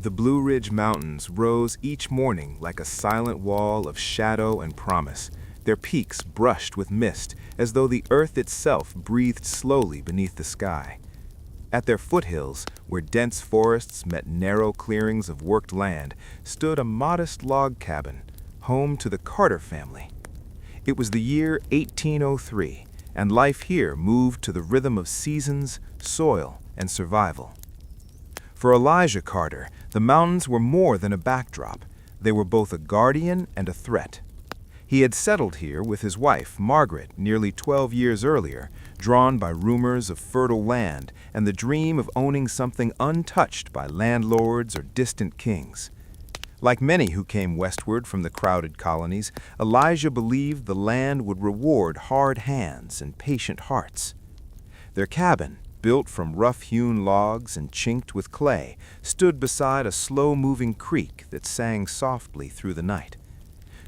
The Blue Ridge Mountains rose each morning like a silent wall of shadow and promise, their peaks brushed with mist as though the earth itself breathed slowly beneath the sky. At their foothills, where dense forests met narrow clearings of worked land, stood a modest log cabin, home to the Carter family. It was the year 1803, and life here moved to the rhythm of seasons, soil, and survival. For Elijah Carter, the mountains were more than a backdrop. They were both a guardian and a threat. He had settled here with his wife, Margaret, nearly 12 years earlier, drawn by rumors of fertile land and the dream of owning something untouched by landlords or distant kings. Like many who came westward from the crowded colonies, Elijah believed the land would reward hard hands and patient hearts. Their cabin, built from rough-hewn logs and chinked with clay, stood beside a slow-moving creek that sang softly through the night.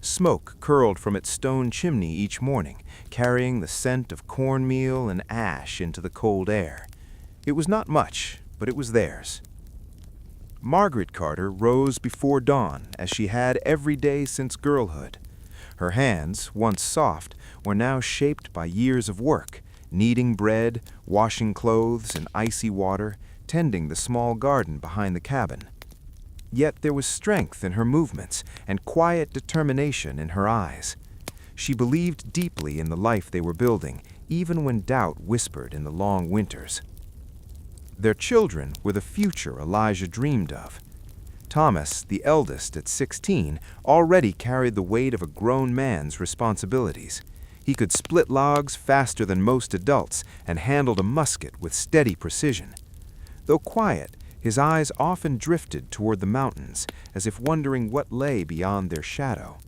Smoke curled from its stone chimney each morning, carrying the scent of cornmeal and ash into the cold air. It was not much, but it was theirs. Margaret Carter rose before dawn, as she had every day since girlhood. Her hands, once soft, were now shaped by years of work, kneading bread, washing clothes in icy water, tending the small garden behind the cabin. Yet there was strength in her movements and quiet determination in her eyes. She believed deeply in the life they were building, even when doubt whispered in the long winters. Their children were the future Elijah dreamed of. Thomas, the eldest at 16, already carried the weight of a grown man's responsibilities. He could split logs faster than most adults and handled a musket with steady precision. Though quiet, his eyes often drifted toward the mountains, as if wondering what lay beyond their shadow.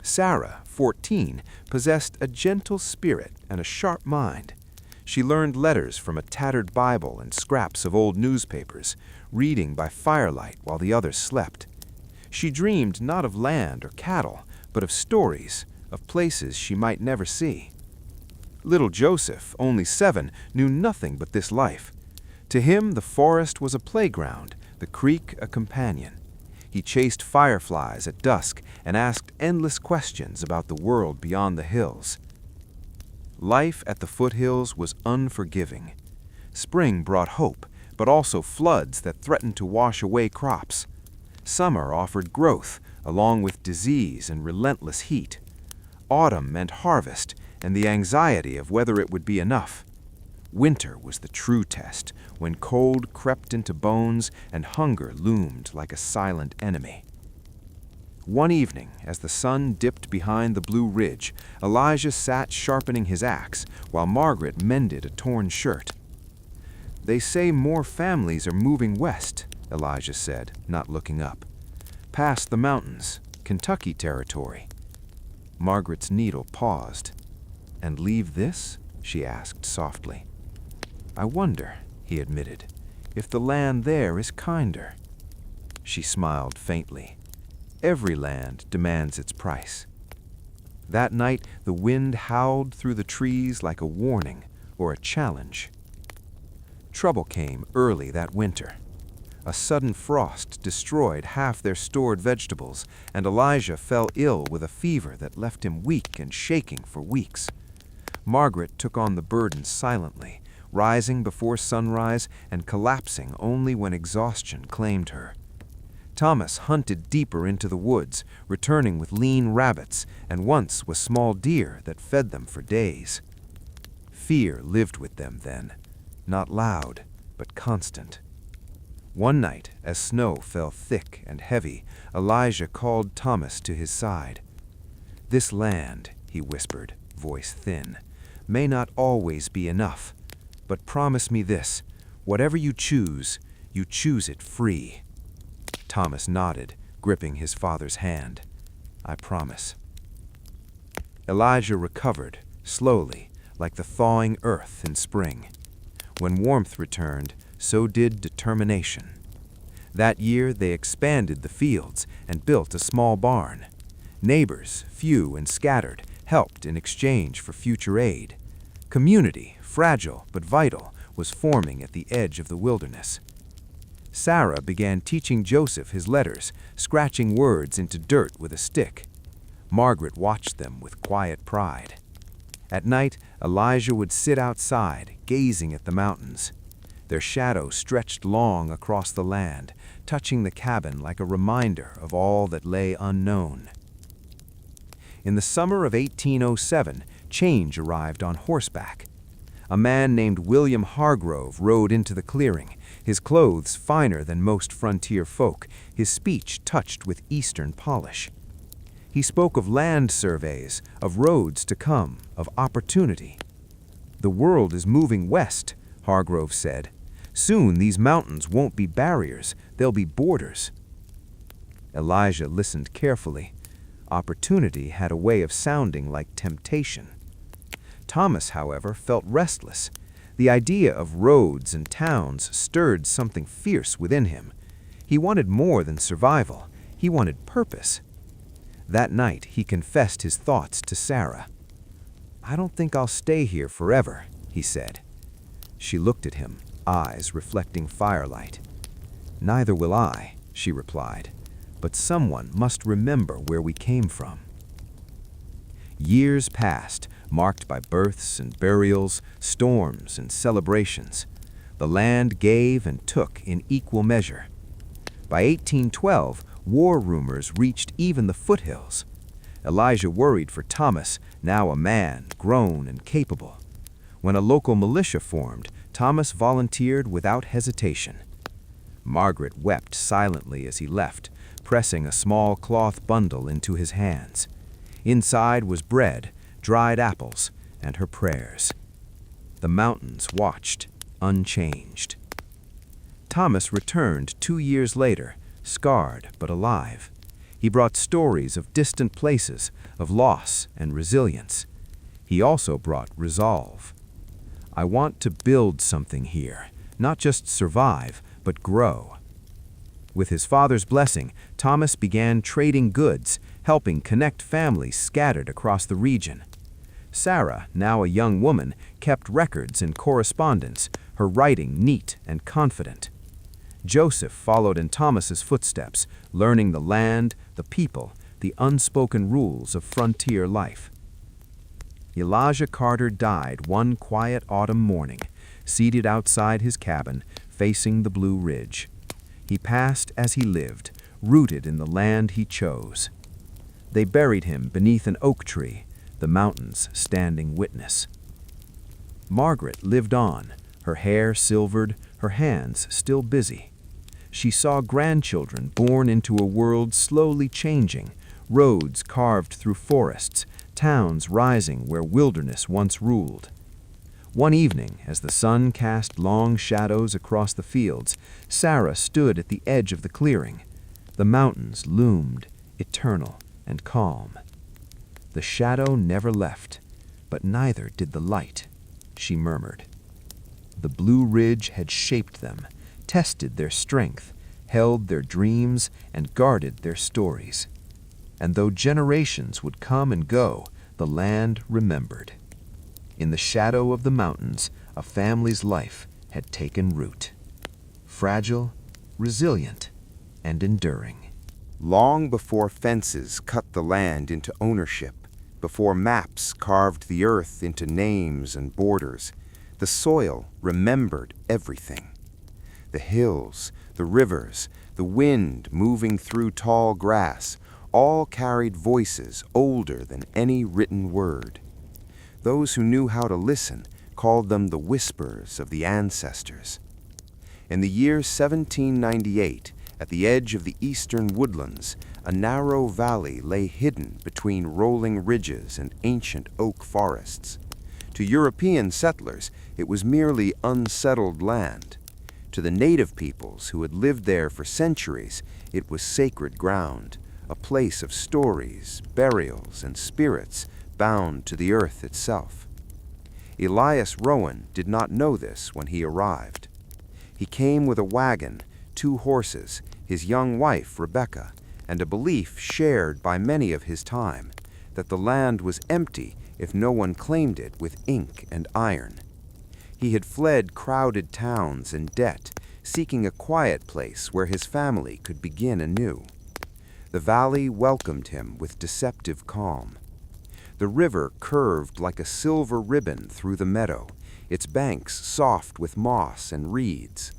Sarah, 14, possessed a gentle spirit and a sharp mind. She learned letters from a tattered Bible and scraps of old newspapers, reading by firelight while the others slept. She dreamed not of land or cattle, but of stories, of places she might never see. Little Joseph, only 7, knew nothing but this life. To him, the forest was a playground, the creek a companion. He chased fireflies at dusk and asked endless questions about the world beyond the hills. Life at the foothills was unforgiving. Spring brought hope, but also floods that threatened to wash away crops. Summer offered growth, along with disease and relentless heat. Autumn meant harvest and the anxiety of whether it would be enough. Winter was the true test, when cold crept into bones and hunger loomed like a silent enemy. One evening, as the sun dipped behind the Blue Ridge, Elijah sat sharpening his axe while Margaret mended a torn shirt. "They say more families are moving west," Elijah said, not looking up. "Past the mountains, Kentucky territory." Margaret's needle paused. "And leave this?" she asked softly. "I wonder," he admitted, "if the land there is kinder." She smiled faintly. "Every land demands its price." That night, the wind howled through the trees like a warning or a challenge. Trouble came early that winter. A sudden frost destroyed half their stored vegetables, and Elijah fell ill with a fever that left him weak and shaking for weeks. Margaret took on the burden silently, rising before sunrise and collapsing only when exhaustion claimed her. Thomas hunted deeper into the woods, returning with lean rabbits and once with small deer that fed them for days. Fear lived with them then, not loud, but constant. One night, as snow fell thick and heavy, Elijah called Thomas to his side. "This land," he whispered, voice thin, "may not always be enough, but promise me this, whatever you choose it free." Thomas nodded, gripping his father's hand. "I promise." Elijah recovered, slowly, like the thawing earth in spring. When warmth returned, so did determination. That year they expanded the fields and built a small barn. Neighbors, few and scattered, helped in exchange for future aid. Community, fragile but vital, was forming at the edge of the wilderness. Sarah began teaching Joseph his letters, scratching words into dirt with a stick. Margaret watched them with quiet pride. At night, Elijah would sit outside, gazing at the mountains. Their shadow stretched long across the land, touching the cabin like a reminder of all that lay unknown. In the summer of 1807, change arrived on horseback. A man named William Hargrove rode into the clearing, his clothes finer than most frontier folk, his speech touched with Eastern polish. He spoke of land surveys, of roads to come, of opportunity. "The world is moving west," Hargrove said. "Soon these mountains won't be barriers, they'll be borders." Elijah listened carefully. Opportunity had a way of sounding like temptation. Thomas, however, felt restless. The idea of roads and towns stirred something fierce within him. He wanted more than survival. He wanted purpose. That night, he confessed his thoughts to Sarah. "I don't think I'll stay here forever," he said. She looked at him, eyes reflecting firelight. "Neither will I," she replied. "But someone must remember where we came from." Years passed, marked by births and burials, storms and celebrations. The land gave and took in equal measure. By 1812, war rumors reached even the foothills. Elijah worried for Thomas, now a man, grown and capable. When a local militia formed, Thomas volunteered without hesitation. Margaret wept silently as he left, pressing a small cloth bundle into his hands. Inside was bread, dried apples, and her prayers. The mountains watched, unchanged. Thomas returned 2 years later, scarred but alive. He brought stories of distant places, of loss and resilience. He also brought resolve. "I want to build something here, not just survive, but grow." With his father's blessing, Thomas began trading goods, helping connect families scattered across the region. Sarah, now a young woman, kept records and correspondence, her writing neat and confident. Joseph followed in Thomas's footsteps, learning the land, the people, the unspoken rules of frontier life. Elijah Carter died one quiet autumn morning, seated outside his cabin, facing the Blue Ridge. He passed as he lived, rooted in the land he chose. They buried him beneath an oak tree, the mountains standing witness. Margaret lived on, her hair silvered, her hands still busy. She saw grandchildren born into a world slowly changing, roads carved through forests, towns rising where wilderness once ruled. One evening, as the sun cast long shadows across the fields, Sarah stood at the edge of the clearing. The mountains loomed, eternal and calm. "The shadow never left, but neither did the light," she murmured. The Blue Ridge had shaped them, tested their strength, held their dreams, and guarded their stories. And though generations would come and go, the land remembered. In the shadow of the mountains, a family's life had taken root. Fragile, resilient, and enduring. Long before fences cut the land into ownership, before maps carved the earth into names and borders, the soil remembered everything. The hills, the rivers, the wind moving through tall grass, all carried voices older than any written word. Those who knew how to listen called them the whispers of the ancestors. In the year 1798, at the edge of the eastern woodlands, a narrow valley lay hidden between rolling ridges and ancient oak forests. To European settlers, it was merely unsettled land. To the native peoples who had lived there for centuries, it was sacred ground, a place of stories, burials, and spirits bound to the earth itself. Elias Rowan did not know this when he arrived. He came with a wagon, 2 horses, his young wife, Rebecca, and a belief shared by many of his time, that the land was empty if no one claimed it with ink and iron. He had fled crowded towns and debt, seeking a quiet place where his family could begin anew. The valley welcomed him with deceptive calm. The river curved like a silver ribbon through the meadow, its banks soft with moss and reeds.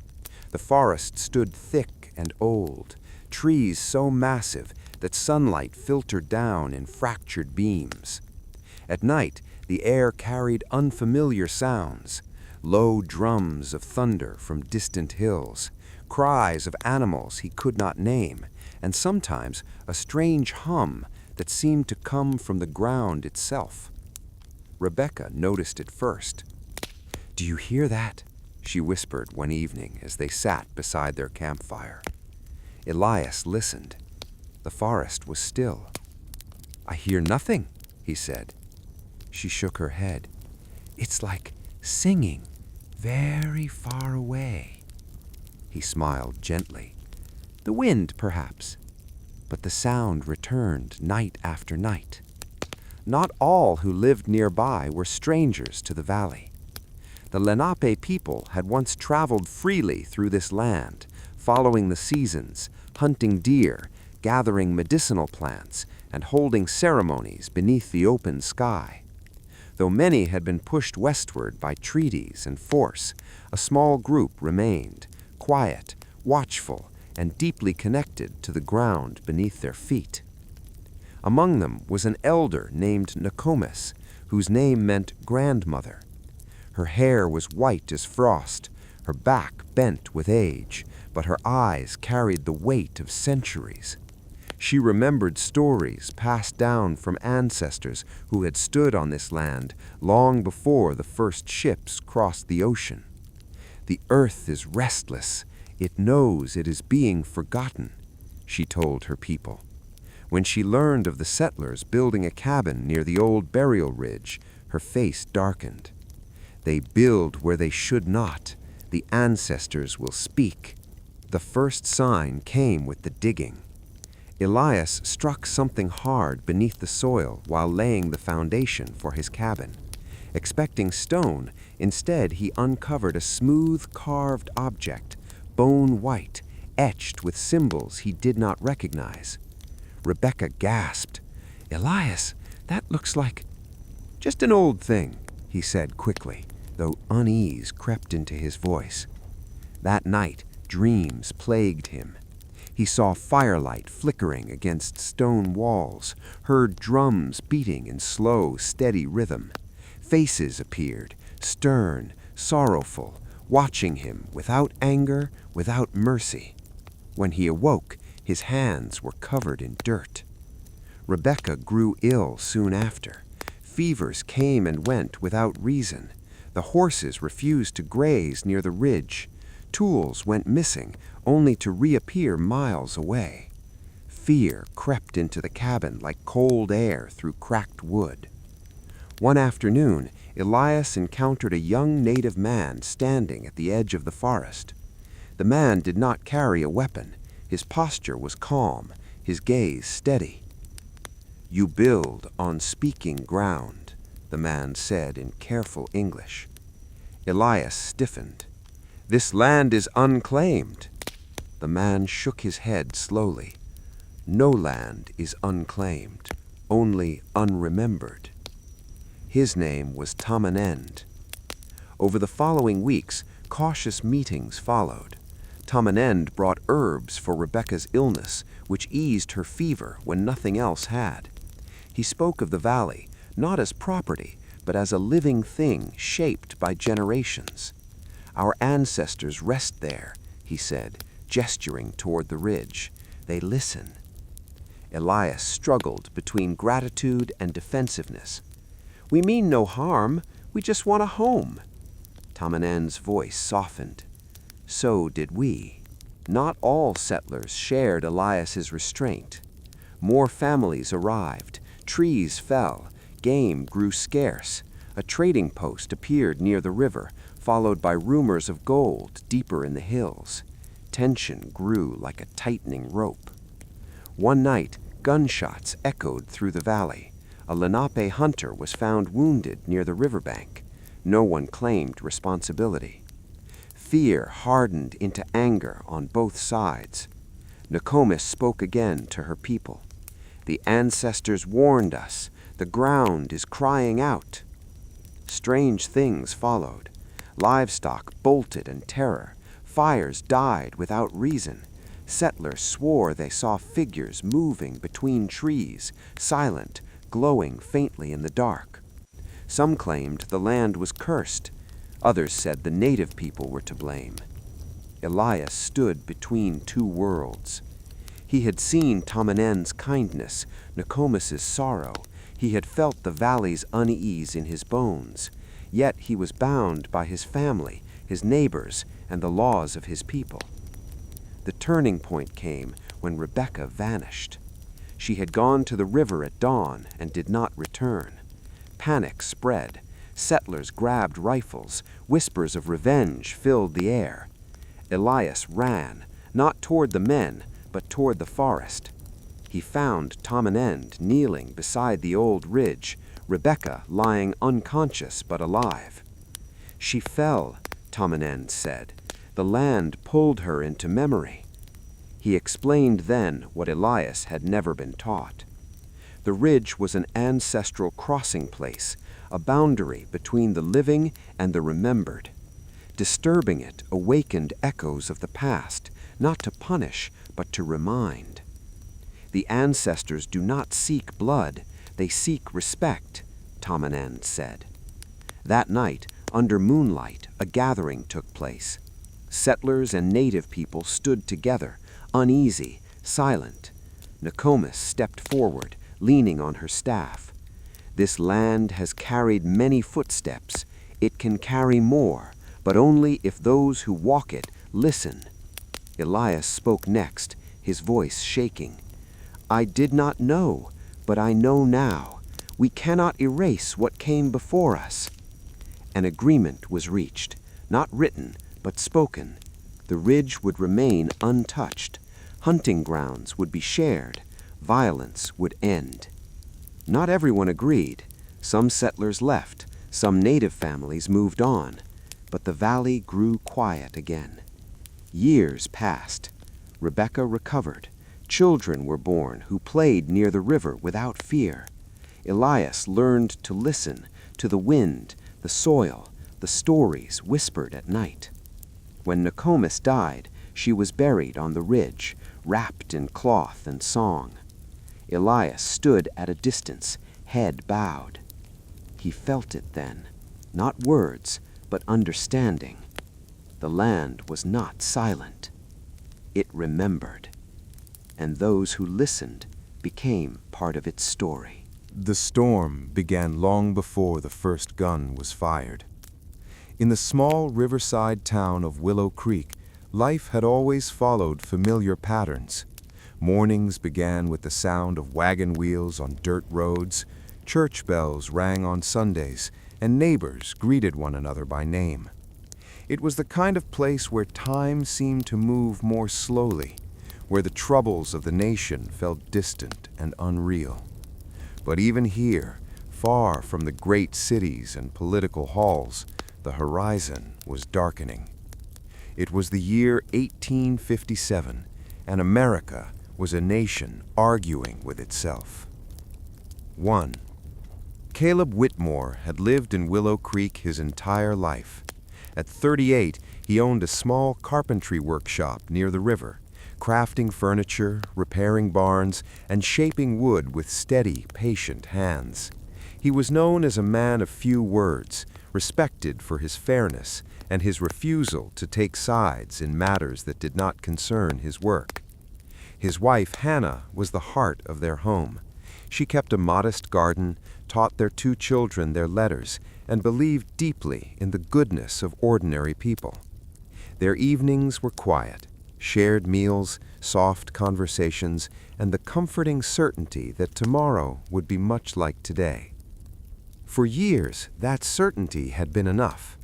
The forest stood thick and old, trees so massive that sunlight filtered down in fractured beams. At night, the air carried unfamiliar sounds, low drums of thunder from distant hills, cries of animals he could not name, and sometimes a strange hum that seemed to come from the ground itself. Rebecca noticed it first. "Do you hear that?" she whispered one evening as they sat beside their campfire. Elias listened. The forest was still. "I hear nothing," he said. She shook her head. "It's like singing, very far away." He smiled gently. "The wind, perhaps." But the sound returned night after night. Not all who lived nearby were strangers to the valley. The Lenape people had once traveled freely through this land, following the seasons, hunting deer, gathering medicinal plants, and holding ceremonies beneath the open sky. Though many had been pushed westward by treaties and force, a small group remained, quiet, watchful, and deeply connected to the ground beneath their feet. Among them was an elder named Nokomis, whose name meant grandmother. Her hair was white as frost, her back bent with age, but her eyes carried the weight of centuries. She remembered stories passed down from ancestors who had stood on this land long before the first ships crossed the ocean. "The earth is restless. It knows it is being forgotten," she told her people. When she learned of the settlers building a cabin near the old burial ridge, her face darkened. "They build where they should not. The ancestors will speak." The first sign came with the digging. Elias struck something hard beneath the soil while laying the foundation for his cabin. Expecting stone, instead he uncovered a smooth carved object, bone white, etched with symbols he did not recognize. Rebecca gasped. "Elias, that looks like—" "Just an old thing," he said quickly, though unease crept into his voice. That night, dreams plagued him. He saw firelight flickering against stone walls, heard drums beating in slow, steady rhythm. Faces appeared, stern, sorrowful, watching him without anger, without mercy. When he awoke, his hands were covered in dirt. Rebecca grew ill soon after. Fevers came and went without reason. The horses refused to graze near the ridge. Tools went missing, only to reappear miles away. Fear crept into the cabin like cold air through cracked wood. One afternoon, Elias encountered a young native man standing at the edge of the forest. The man did not carry a weapon. His posture was calm, his gaze steady. "You build on speaking ground," the man said in careful English. Elias stiffened. "This land is unclaimed." The man shook his head slowly. "No land is unclaimed, only unremembered." His name was Tamanend. Over the following weeks, cautious meetings followed. Tamanend brought herbs for Rebecca's illness, which eased her fever when nothing else had. He spoke of the valley, not as property, but as a living thing shaped by generations. "Our ancestors rest there," he said, gesturing toward the ridge. "They listen." Elias struggled between gratitude and defensiveness. "We mean no harm. We just want a home." Tamanend's voice softened. So did we. Not all settlers shared Elias's restraint. More families arrived, trees fell, game grew scarce. A trading post appeared near the river, followed by rumors of gold deeper in the hills. Tension grew like a tightening rope. One night, gunshots echoed through the valley. A Lenape hunter was found wounded near the riverbank. No one claimed responsibility. Fear hardened into anger on both sides. Nokomis spoke again to her people. "The ancestors warned us. The ground is crying out." Strange things followed. Livestock bolted in terror. Fires died without reason. Settlers swore they saw figures moving between trees, silent, glowing faintly in the dark. Some claimed the land was cursed. Others said the native people were to blame. Elias stood between two worlds. He had seen Tamenen's kindness, Nokomis's sorrow. He had felt the valley's unease in his bones. Yet he was bound by his family, his neighbors, and the laws of his people. The turning point came when Rebecca vanished. She had gone to the river at dawn and did not return. Panic spread. Settlers grabbed rifles. Whispers of revenge filled the air. Elias ran, not toward the men, but toward the forest. He found Tamenend kneeling beside the old ridge, Rebecca lying unconscious but alive. "She fell," Tamenend said. "The land pulled her into memory." He explained then what Elias had never been taught. The ridge was an ancestral crossing place, a boundary between the living and the remembered. Disturbing it awakened echoes of the past, not to punish, but to remind. "The ancestors do not seek blood, they seek respect," Tamenend said. That night, under moonlight, a gathering took place. Settlers and native people stood together, uneasy, silent. Nokomis stepped forward, leaning on her staff. "This land has carried many footsteps. It can carry more, but only if those who walk it listen." Elias spoke next, his voice shaking. "I did not know, but I know now. We cannot erase what came before us." An agreement was reached, not written, but spoken. The ridge would remain untouched. Hunting grounds would be shared. Violence would end. Not everyone agreed. Some settlers left. Some native families moved on. But the valley grew quiet again. Years passed. Rebecca recovered. Children were born who played near the river without fear. Elias learned to listen to the wind, the soil, the stories whispered at night. When Nokomis died, she was buried on the ridge, wrapped in cloth and song. Elias stood at a distance, head bowed. He felt it then, not words, but understanding. The land was not silent. It remembered. And those who listened became part of its story. The storm began long before the first gun was fired. In the small riverside town of Willow Creek, life had always followed familiar patterns. Mornings began with the sound of wagon wheels on dirt roads, church bells rang on Sundays, and neighbors greeted one another by name. It was the kind of place where time seemed to move more slowly, where the troubles of the nation felt distant and unreal. But even here, far from the great cities and political halls, the horizon was darkening. It was the year 1857, and America was a nation arguing with itself. 1. Caleb Whitmore had lived in Willow Creek his entire life. At 38, he owned a small carpentry workshop near the river, crafting furniture, repairing barns, and shaping wood with steady, patient hands. He was known as a man of few words, respected for his fairness and his refusal to take sides in matters that did not concern his work. His wife, Hannah, was the heart of their home. She kept a modest garden, taught their 2 children their letters, and believed deeply in the goodness of ordinary people. Their evenings were quiet, shared meals, soft conversations, and the comforting certainty that tomorrow would be much like today. For years, that certainty had been enough.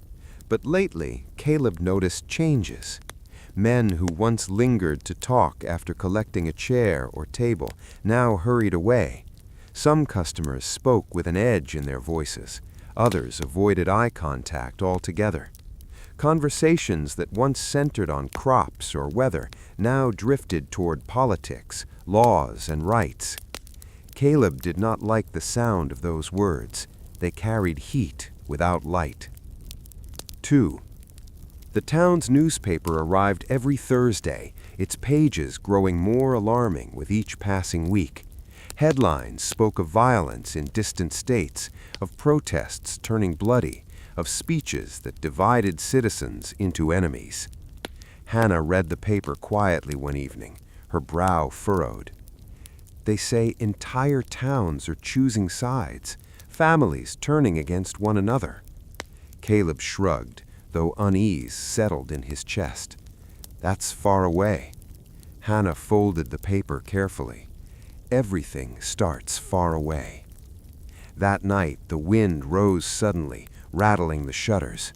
But lately, Caleb noticed changes. Men who once lingered to talk after collecting a chair or table now hurried away. Some customers spoke with an edge in their voices. Others avoided eye contact altogether. Conversations that once centered on crops or weather now drifted toward politics, laws, and rights. Caleb did not like the sound of those words. They carried heat without light. 2. The town's newspaper arrived every Thursday, its pages growing more alarming with each passing week. Headlines spoke of violence in distant states, of protests turning bloody, of speeches that divided citizens into enemies. Hannah read the paper quietly one evening, her brow furrowed. They say entire towns are choosing sides, families turning against one another. Caleb shrugged, though unease settled in his chest. That's far away. Hannah folded the paper carefully. Everything starts far away. That night, the wind rose suddenly, rattling the shutters.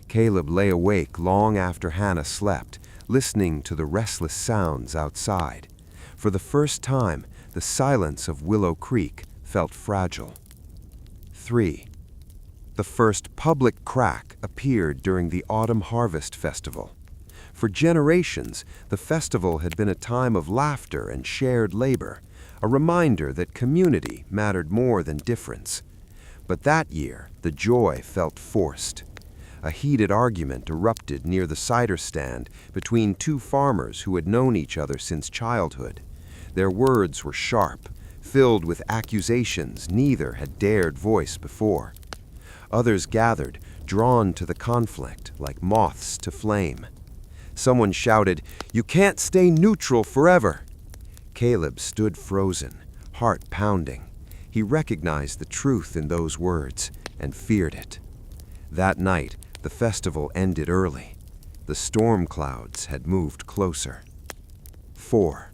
Caleb lay awake long after Hannah slept, listening to the restless sounds outside. For the first time, the silence of Willow Creek felt fragile. 3. The first public crack appeared during the Autumn Harvest Festival. For generations, the festival had been a time of laughter and shared labor, a reminder that community mattered more than difference. But that year, the joy felt forced. A heated argument erupted near the cider stand between two farmers who had known each other since childhood. Their words were sharp, filled with accusations neither had dared voice before. Others gathered, drawn to the conflict like moths to flame. Someone shouted, "You can't stay neutral forever!" Caleb stood frozen, heart pounding. He recognized the truth in those words and feared it. That night, the festival ended early. The storm clouds had moved closer. 4.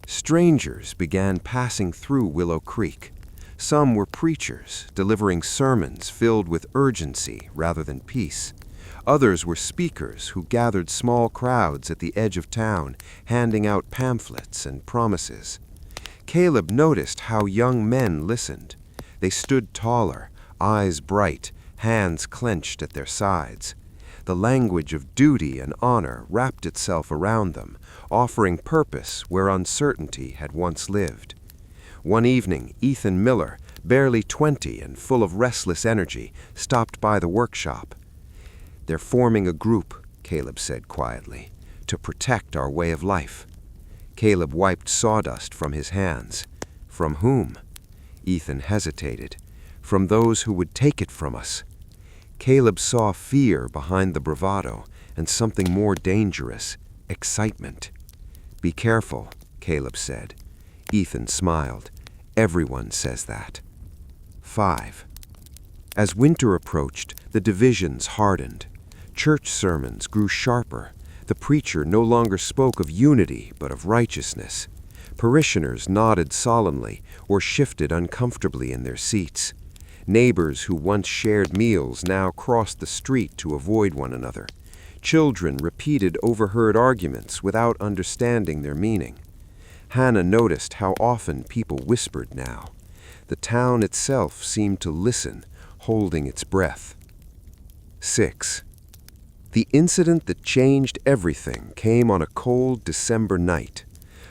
Strangers began passing through Willow Creek. Some were preachers, delivering sermons filled with urgency rather than peace. Others were speakers who gathered small crowds at the edge of town, handing out pamphlets and promises. Caleb noticed how young men listened. They stood taller, eyes bright, hands clenched at their sides. The language of duty and honor wrapped itself around them, offering purpose where uncertainty had once lived. One evening, Ethan Miller, barely 20 and full of restless energy, stopped by the workshop. "They're forming a group," Caleb said quietly, "to protect our way of life." Caleb wiped sawdust from his hands. "From whom?" Ethan hesitated. "From those who would take it from us." Caleb saw fear behind the bravado and something more dangerous, excitement. "Be careful," Caleb said. Ethan smiled. "Everyone says that." 5. As winter approached, the divisions hardened. Church sermons grew sharper. The preacher no longer spoke of unity, but of righteousness. Parishioners nodded solemnly or shifted uncomfortably in their seats. Neighbors who once shared meals now crossed the street to avoid one another. Children repeated overheard arguments without understanding their meaning. Hannah noticed how often people whispered now. The town itself seemed to listen, holding its breath. 6. The incident that changed everything came on a cold December night.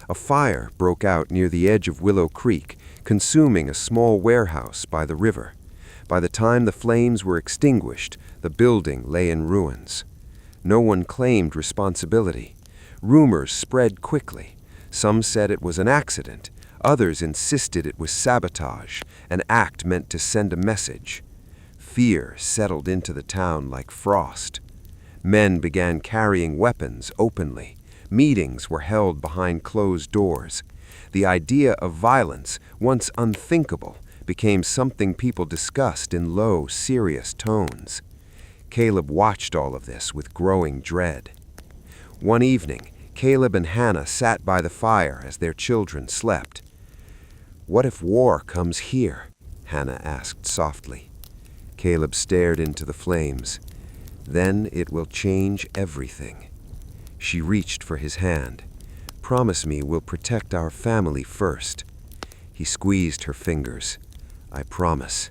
A fire broke out near the edge of Willow Creek, consuming a small warehouse by the river. By the time the flames were extinguished, the building lay in ruins. No one claimed responsibility. Rumors spread quickly. Some said it was an accident. Others insisted it was sabotage, an act meant to send a message. Fear settled into the town like frost. Men began carrying weapons openly. Meetings were held behind closed doors. The idea of violence, once unthinkable, became something people discussed in low, serious tones. Caleb watched all of this with growing dread. One evening, Caleb and Hannah sat by the fire as their children slept. "What if war comes here?" Hannah asked softly. Caleb stared into the flames. "Then it will change everything." She reached for his hand. "Promise me we'll protect our family first." He squeezed her fingers. "I promise."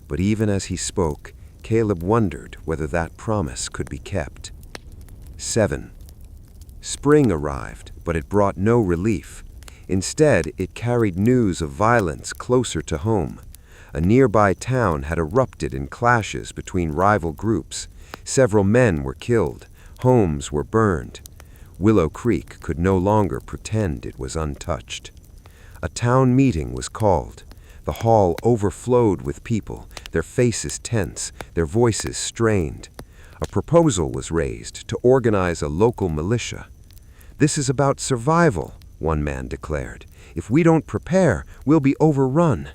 But even as he spoke, Caleb wondered whether that promise could be kept. 7. Spring arrived, but it brought no relief. Instead, it carried news of violence closer to home. A nearby town had erupted in clashes between rival groups. Several men were killed. Homes were burned. Willow Creek could no longer pretend it was untouched. A town meeting was called. The hall overflowed with people, their faces tense, their voices strained. A proposal was raised to organize a local militia. "This is about survival," one man declared. "If we don't prepare, we'll be overrun."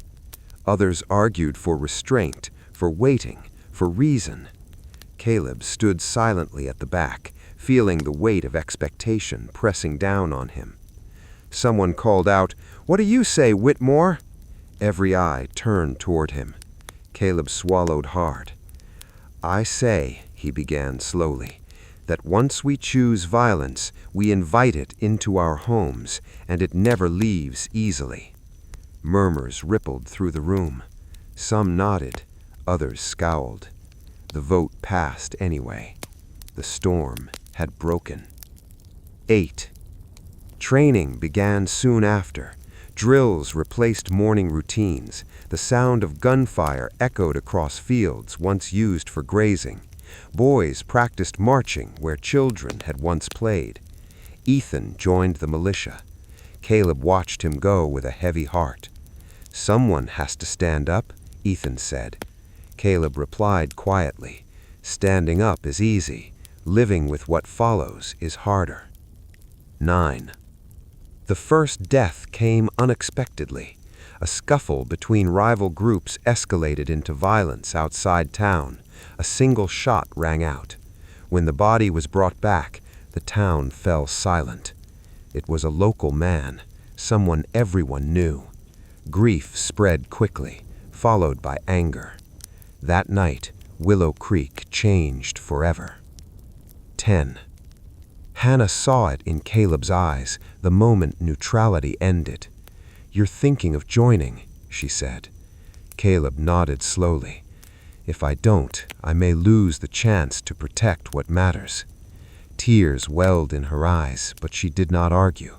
Others argued for restraint, for waiting, for reason. Caleb stood silently at the back, feeling the weight of expectation pressing down on him. Someone called out, "What do you say, Whitmore?" Every eye turned toward him. Caleb swallowed hard. "I say," he began slowly, "that once we choose violence, we invite it into our homes, and it never leaves easily." Murmurs rippled through the room. Some nodded, others scowled. The vote passed anyway. The storm had broken. 8. Training began soon after. Drills replaced morning routines. The sound of gunfire echoed across fields once used for grazing. Boys practiced marching where children had once played. Ethan joined the militia. Caleb watched him go with a heavy heart. "Someone has to stand up," Ethan said. Caleb replied quietly, "Standing up is easy. Living with what follows is harder." 9. The first death came unexpectedly. A scuffle between rival groups escalated into violence outside town. A single shot rang out. When the body was brought back, the town fell silent. It was a local man, someone everyone knew. Grief spread quickly, followed by anger. That night, Willow Creek changed forever. 10. Hannah saw it in Caleb's eyes the moment neutrality ended. "You're thinking of joining," she said. Caleb nodded slowly. "If I don't, I may lose the chance to protect what matters." Tears welled in her eyes, but she did not argue.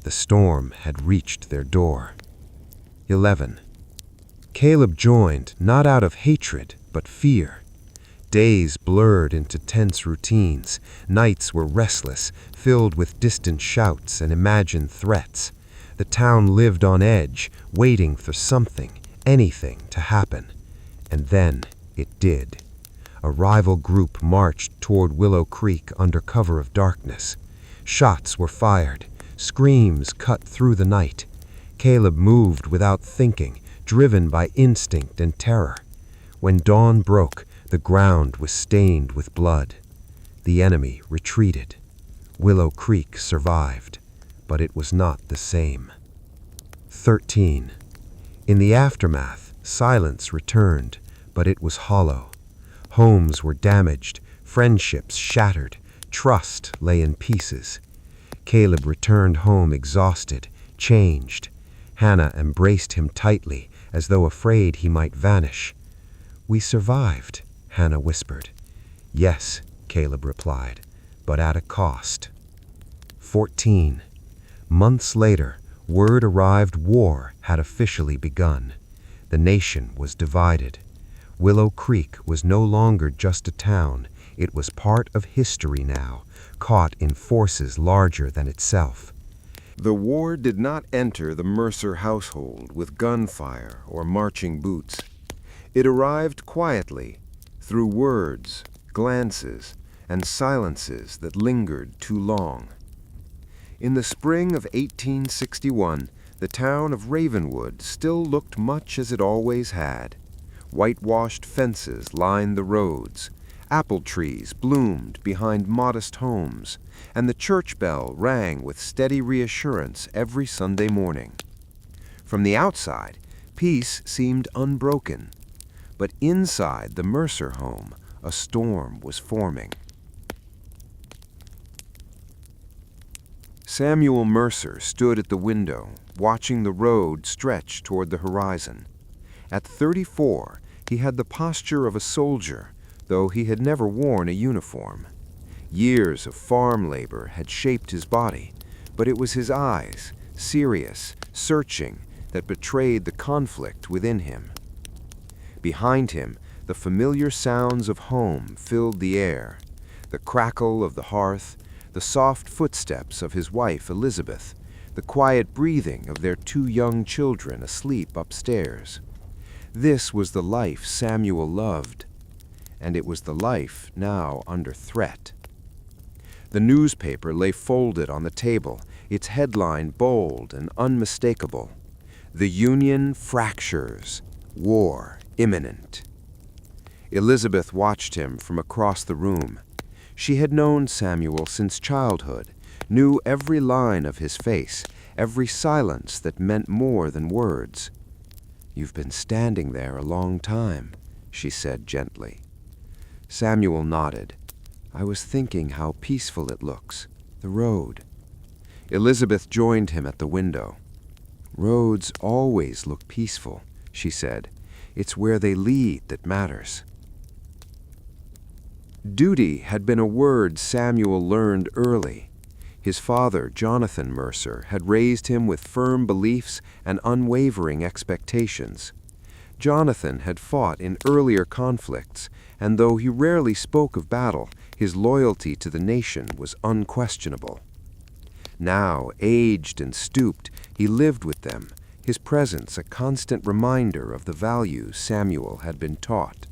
The storm had reached their door. 11. Caleb joined, not out of hatred, but fear. Days blurred into tense routines. Nights were restless, filled with distant shouts and imagined threats. The town lived on edge, waiting for something, anything, to happen. And then it did. A rival group marched toward Willow Creek under cover of darkness. Shots were fired. Screams cut through the night. Caleb moved without thinking, driven by instinct and terror. When dawn broke, the ground was stained with blood. The enemy retreated. Willow Creek survived, but it was not the same. 13. In the aftermath, silence returned, but it was hollow. Homes were damaged, friendships shattered, trust lay in pieces. Caleb returned home exhausted, changed. Hannah embraced him tightly, as though afraid he might vanish. "We survived," Hannah whispered. "Yes," Caleb replied, "but at a cost." 14. Months later, word arrived war had officially begun. The nation was divided. Willow Creek was no longer just a town. It was part of history now, caught in forces larger than itself. The war did not enter the Mercer household with gunfire or marching boots. It arrived quietly, through words, glances, and silences that lingered too long. In the spring of 1861, the town of Ravenwood still looked much as it always had. Whitewashed fences lined the roads. Apple trees bloomed behind modest homes, and the church bell rang with steady reassurance every Sunday morning. From the outside, peace seemed unbroken, but inside the Mercer home, a storm was forming. Samuel Mercer stood at the window, watching the road stretch toward the horizon. At 34, He had the posture of a soldier, though he had never worn a uniform. Years of farm labor had shaped his body, but it was his eyes, serious, searching, that betrayed the conflict within him. Behind him, the familiar sounds of home filled the air, the crackle of the hearth, the soft footsteps of his wife Elizabeth, the quiet breathing of their 2 young children asleep upstairs. This was the life Samuel loved, and it was the life now under threat. The newspaper lay folded on the table, its headline bold and unmistakable. "The Union fractures. War imminent." Elizabeth watched him from across the room. She had known Samuel since childhood, knew every line of his face, every silence that meant more than words. "You've been standing there a long time," she said gently. Samuel nodded. "I was thinking how peaceful it looks, the road." Elizabeth joined him at the window. "Roads always look peaceful," she said. "It's where they lead that matters." Duty had been a word Samuel learned early. His father, Jonathan Mercer, had raised him with firm beliefs and unwavering expectations. Jonathan had fought in earlier conflicts, and though he rarely spoke of battle, his loyalty to the nation was unquestionable. Now, aged and stooped, he lived with them, his presence a constant reminder of the values Samuel had been taught.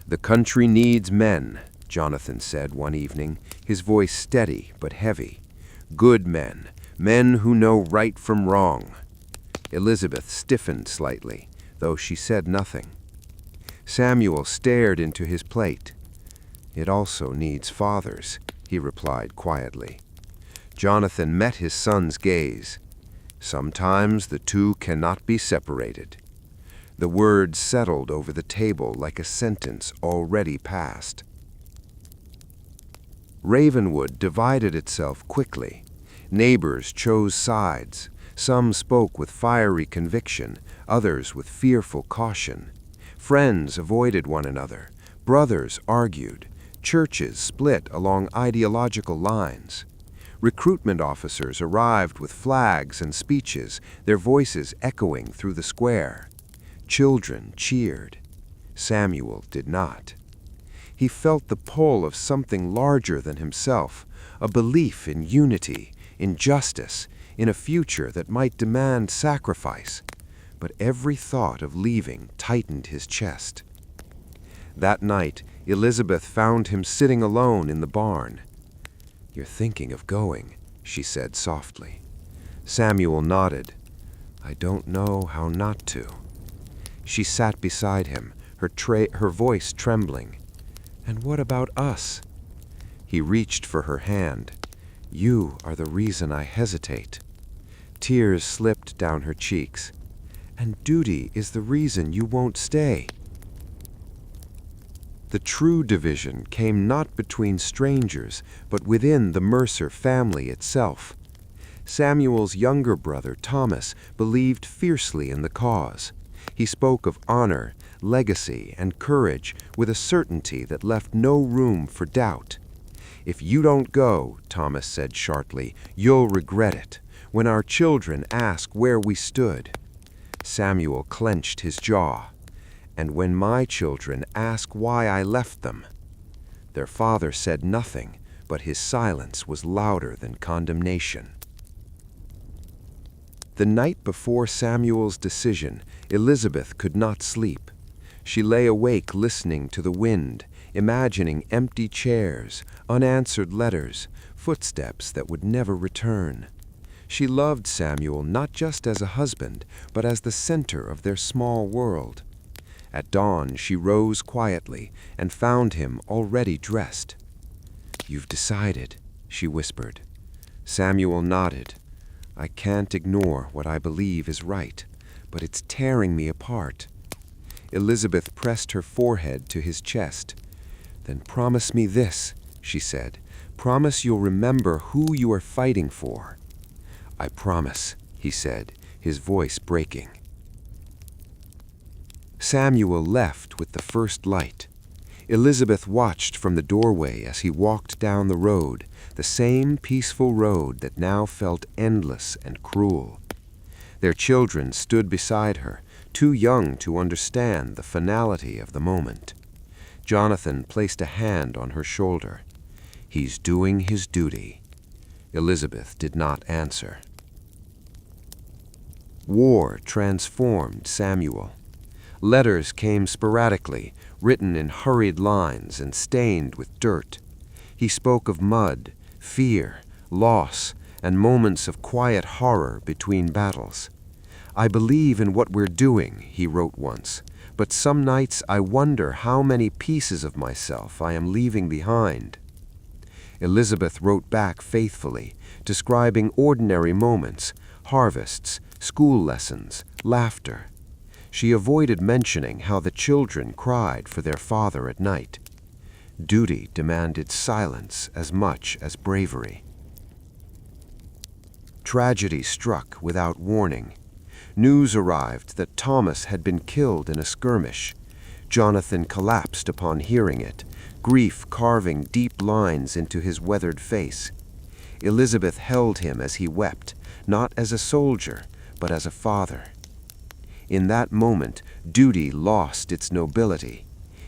"The country needs men," Jonathan said one evening, his voice steady but heavy. "Good men, men who know right from wrong." Elizabeth stiffened slightly, though she said nothing. Samuel stared into his plate. "It also needs fathers," he replied quietly. Jonathan met his son's gaze. "Sometimes the two cannot be separated." The words settled over the table like a sentence already passed. Ravenwood divided itself quickly. Neighbors chose sides. Some spoke with fiery conviction, others with fearful caution. Friends avoided one another. Brothers argued. Churches split along ideological lines. Recruitment officers arrived with flags and speeches, their voices echoing through the square. Children cheered. Samuel did not. He felt the pull of something larger than himself, a belief in unity, in justice, in a future that might demand sacrifice. But every thought of leaving tightened his chest. That night, Elizabeth found him sitting alone in the barn. "You're thinking of going," she said softly. Samuel nodded. "I don't know how not to." She sat beside him, her voice trembling. "And what about us?" He reached for her hand. "You are the reason I hesitate." Tears slipped down her cheeks. "And duty is the reason you won't stay." The true division came not between strangers, but within the Mercer family itself. Samuel's younger brother, Thomas, believed fiercely in the cause. He spoke of honor, legacy, and courage with a certainty that left no room for doubt. "If you don't go," Thomas said sharply, "you'll regret it, when our children ask where we stood." Samuel clenched his jaw. "And when my children ask why I left them." Their father said nothing, but his silence was louder than condemnation. The night before Samuel's decision, Elizabeth could not sleep. She lay awake listening to the wind, imagining empty chairs, unanswered letters, footsteps that would never return. She loved Samuel not just as a husband, but as the center of their small world. At dawn, she rose quietly and found him already dressed. "You've decided," she whispered. Samuel nodded. "I can't ignore what I believe is right, but it's tearing me apart." Elizabeth pressed her forehead to his chest. "Then promise me this," she said. "Promise you'll remember who you are fighting for." "I promise," he said, his voice breaking. Samuel left with the first light. Elizabeth watched from the doorway as he walked down the road, the same peaceful road that now felt endless and cruel. Their children stood beside her, too young to understand the finality of the moment. Jonathan placed a hand on her shoulder. "He's doing his duty." Elizabeth did not answer. War transformed Samuel. Letters came sporadically, written in hurried lines and stained with dirt. He spoke of mud, fear, loss, and moments of quiet horror between battles. "I believe in what we're doing," he wrote once, "but some nights I wonder how many pieces of myself I am leaving behind." Elizabeth wrote back faithfully, describing ordinary moments, harvests, school lessons, laughter. She avoided mentioning how the children cried for their father at night. Duty demanded silence as much as bravery. Tragedy struck without warning. News arrived that Thomas had been killed in a skirmish. Jonathan collapsed upon hearing it, grief carving deep lines into his weathered face. Elizabeth held him as he wept, not as a soldier, but as a father. In that moment, duty lost its nobility.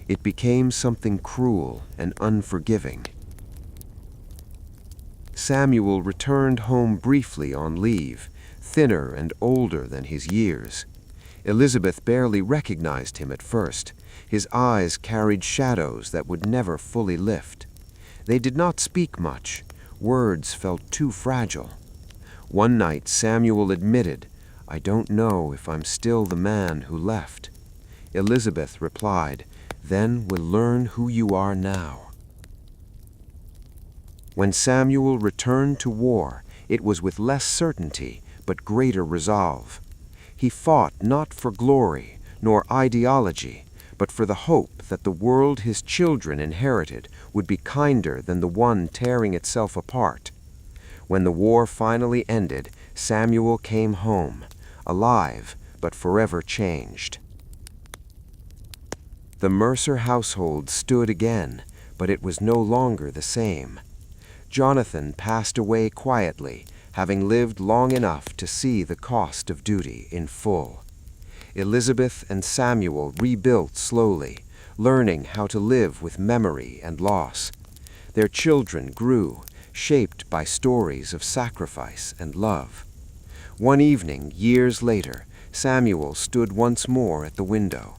It became something cruel and unforgiving. Samuel returned home briefly on leave, thinner and older than his years. Elizabeth barely recognized him at first. His eyes carried shadows that would never fully lift. They did not speak much. Words felt too fragile. One night Samuel admitted, "I don't know if I'm still the man who left." Elizabeth replied, "Then we'll learn who you are now." When Samuel returned to war, it was with less certainty, but greater resolve. He fought not for glory nor ideology, but for the hope that the world his children inherited would be kinder than the one tearing itself apart. When the war finally ended, Samuel came home, alive but forever changed. The Mercer household stood again, but it was no longer the same. Jonathan passed away quietly, having lived long enough to see the cost of duty in full. Elizabeth and Samuel rebuilt slowly, learning how to live with memory and loss. Their children grew, shaped by stories of sacrifice and love. One evening, years later, Samuel stood once more at the window.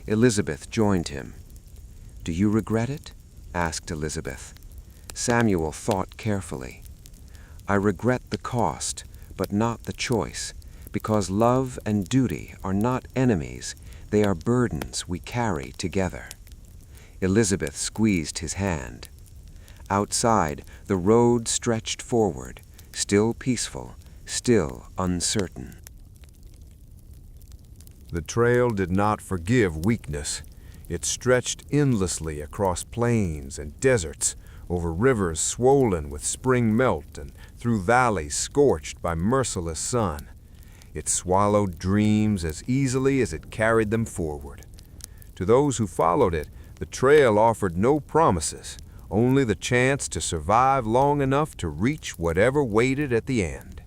Elizabeth joined him. "Do you regret it?" asked Elizabeth. Samuel thought carefully. "I regret the cost, but not the choice, because love and duty are not enemies, they are burdens we carry together." Elizabeth squeezed his hand. Outside, the road stretched forward, still peaceful, still uncertain. The trail did not forgive weakness. It stretched endlessly across plains and deserts, over rivers swollen with spring melt and through valleys scorched by merciless sun. It swallowed dreams as easily as it carried them forward. To those who followed it, the trail offered no promises, only the chance to survive long enough to reach whatever waited at the end.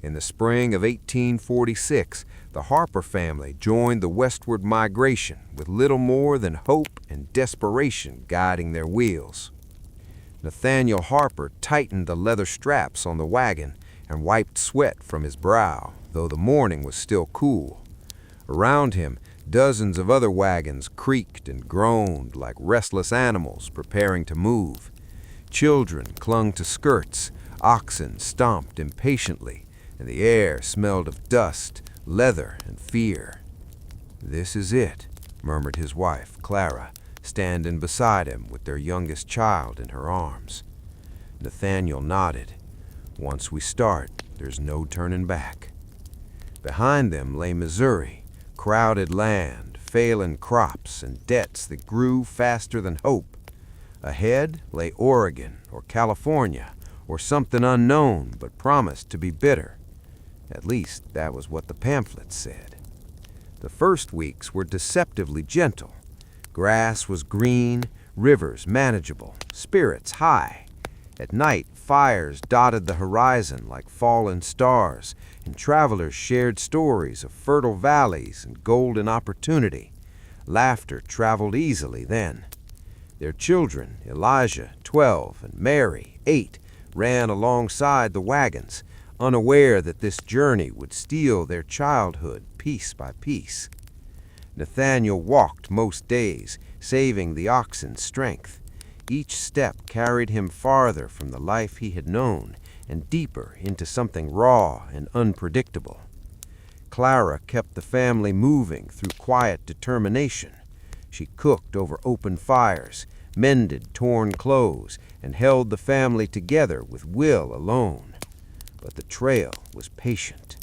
In the spring of 1846, the Harper family joined the westward migration with little more than hope and desperation guiding their wheels. Nathaniel Harper tightened the leather straps on the wagon and wiped sweat from his brow, though the morning was still cool. Around him, dozens of other wagons creaked and groaned like restless animals preparing to move. Children clung to skirts, oxen stomped impatiently, and the air smelled of dust, leather, and fear. "This is it," murmured his wife, Clara, standing beside him with their youngest child in her arms. Nathaniel nodded. "Once we start, there's no turning back." Behind them lay Missouri, crowded land, failing crops, and debts that grew faster than hope. Ahead lay Oregon or California, or something unknown but promised to be bitter. At least that was what the pamphlets said. The first weeks were deceptively gentle. Grass was green, rivers manageable, spirits high. At night, fires dotted the horizon like fallen stars, and travelers shared stories of fertile valleys and golden opportunity. Laughter traveled easily then. Their children, Elijah, 12, and Mary, 8, ran alongside the wagons, unaware that this journey would steal their childhood piece by piece. Nathaniel walked most days, saving the oxen's strength. Each step carried him farther from the life he had known and deeper into something raw and unpredictable. Clara kept the family moving through quiet determination. She cooked over open fires, mended torn clothes, and held the family together with will alone. But the trail was patient.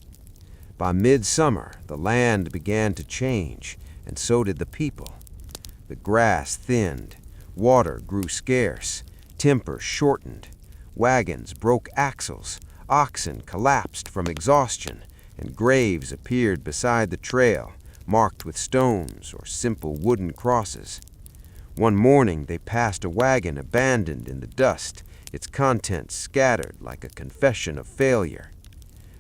By midsummer, the land began to change, and so did the people. The grass thinned, water grew scarce, temper shortened, wagons broke axles, oxen collapsed from exhaustion, and graves appeared beside the trail, marked with stones or simple wooden crosses. One morning they passed a wagon abandoned in the dust, its contents scattered like a confession of failure.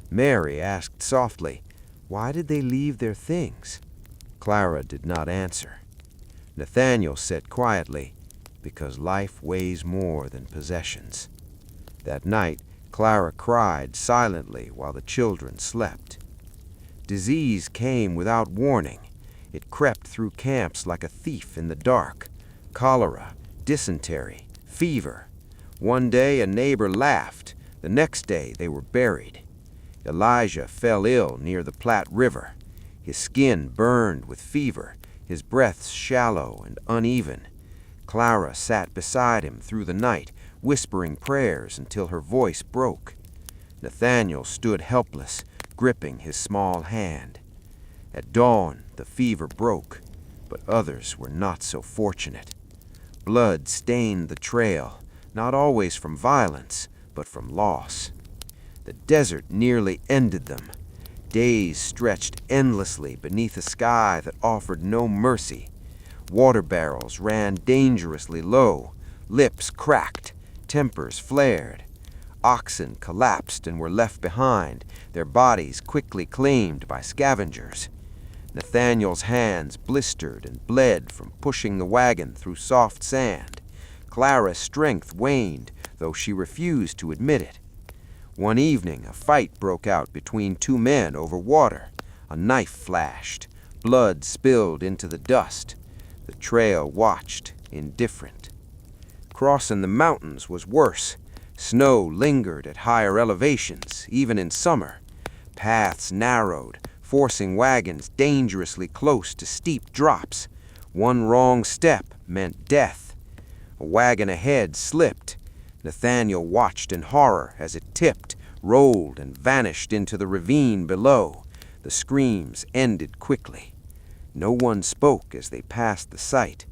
Mary asked softly, "Why did they leave their things?" Clara did not answer. Nathaniel said quietly, "Because life weighs more than possessions." That night, Clara cried silently while the children slept. Disease came without warning. It crept through camps like a thief in the dark. Cholera, dysentery, fever. One day a neighbor laughed. The next day they were buried. Elijah fell ill near the Platte River. His skin burned with fever, his breath shallow and uneven. Clara sat beside him through the night, whispering prayers until her voice broke. Nathaniel stood helpless, gripping his small hand. At dawn, the fever broke, but others were not so fortunate. Blood stained the trail, not always from violence, but from loss. The desert nearly ended them. Days stretched endlessly beneath a sky that offered no mercy. Water barrels ran dangerously low, lips cracked, tempers flared. Oxen collapsed and were left behind, their bodies quickly claimed by scavengers. Nathaniel's hands blistered and bled from pushing the wagon through soft sand. Clara's strength waned, though she refused to admit it. One evening, a fight broke out between two men over water. A knife flashed. Blood spilled into the dust. The trail watched, indifferent. Crossing the mountains was worse. Snow lingered at higher elevations, even in summer. Paths narrowed, forcing wagons dangerously close to steep drops. One wrong step meant death. A wagon ahead slipped. Nathaniel watched in horror as it tipped, rolled, and vanished into the ravine below. The screams ended quickly. No one spoke as they passed the site.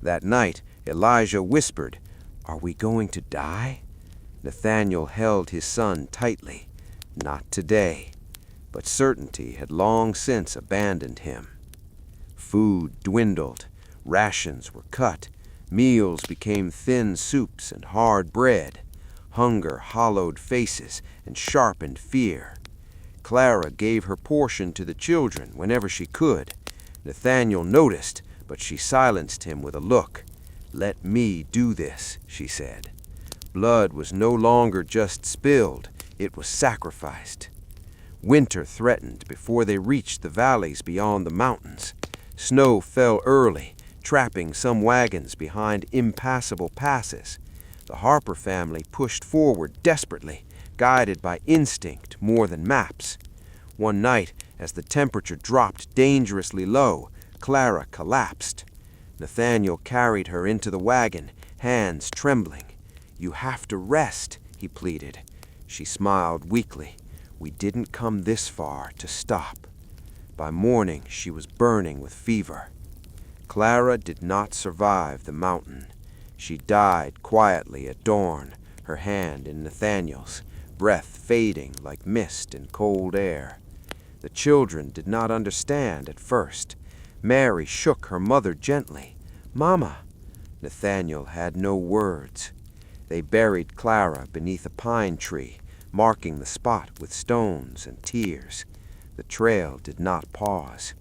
That night, Elijah whispered, "Are we going to die?" Nathaniel held his son tightly. Not today. But certainty had long since abandoned him. Food dwindled. Rations were cut. Meals became thin soups and hard bread. Hunger hollowed faces and sharpened fear. Clara gave her portion to the children whenever she could. Nathaniel noticed, but she silenced him with a look. "Let me do this," she said. Blood was no longer just spilled, it was sacrificed. Winter threatened before they reached the valleys beyond the mountains. Snow fell early, trapping some wagons behind impassable passes. The Harper family pushed forward desperately, guided by instinct more than maps. One night, as the temperature dropped dangerously low, Clara collapsed. Nathaniel carried her into the wagon, hands trembling. "You have to rest," he pleaded. She smiled weakly. "We didn't come this far to stop." By morning, she was burning with fever. Clara did not survive the mountain. She died quietly at dawn, her hand in Nathaniel's, breath fading like mist in cold air. The children did not understand at first. Mary shook her mother gently. "Mama." Nathaniel had no words. They buried Clara beneath a pine tree, marking the spot with stones and tears. The trail did not pause.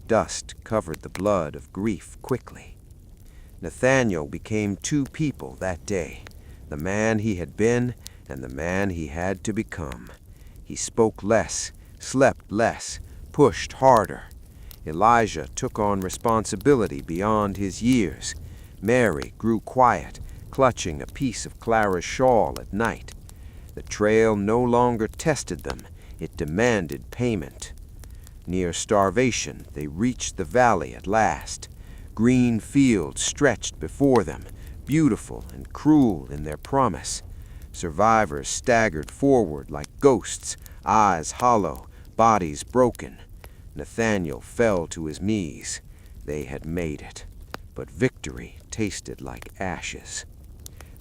Dust covered the blood of grief quickly. Nathaniel became two people that day, the man he had been and the man he had to become. He spoke less, slept less, pushed harder. Elijah took on responsibility beyond his years. Mary grew quiet, clutching a piece of Clara's shawl at night. The trail no longer tested them, it demanded payment. Near starvation, they reached the valley at last. Green fields stretched before them, beautiful and cruel in their promise. Survivors staggered forward like ghosts, eyes hollow, bodies broken. Nathaniel fell to his knees. They had made it, but victory tasted like ashes.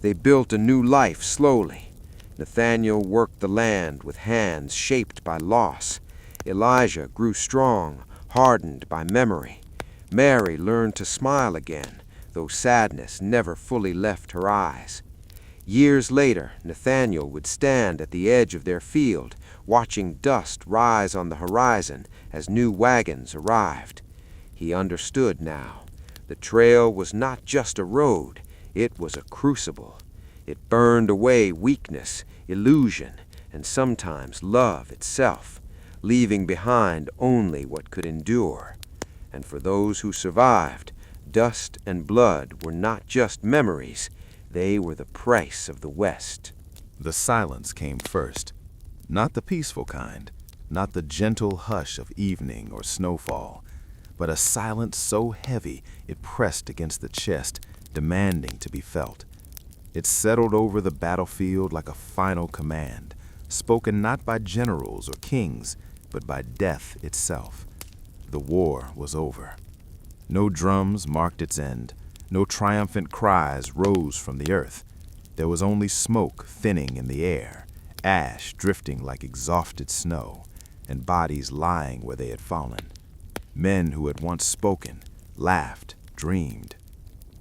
They built a new life slowly. Nathaniel worked the land with hands shaped by loss. Elijah grew strong, hardened by memory. Mary learned to smile again, though sadness never fully left her eyes. Years later, Nathaniel would stand at the edge of their field, watching dust rise on the horizon as new wagons arrived. He understood now. The trail was not just a road, it was a crucible. It burned away weakness, illusion, and sometimes love itself, leaving behind only what could endure. And for those who survived, dust and blood were not just memories, they were the price of the West. The silence came first, not the peaceful kind, not the gentle hush of evening or snowfall, but a silence so heavy it pressed against the chest, demanding to be felt. It settled over the battlefield like a final command, spoken not by generals or kings, but by death itself. The war was over. No drums marked its end. No triumphant cries rose from the earth. There was only smoke thinning in the air, ash drifting like exhausted snow, and bodies lying where they had fallen. Men who had once spoken, laughed, dreamed.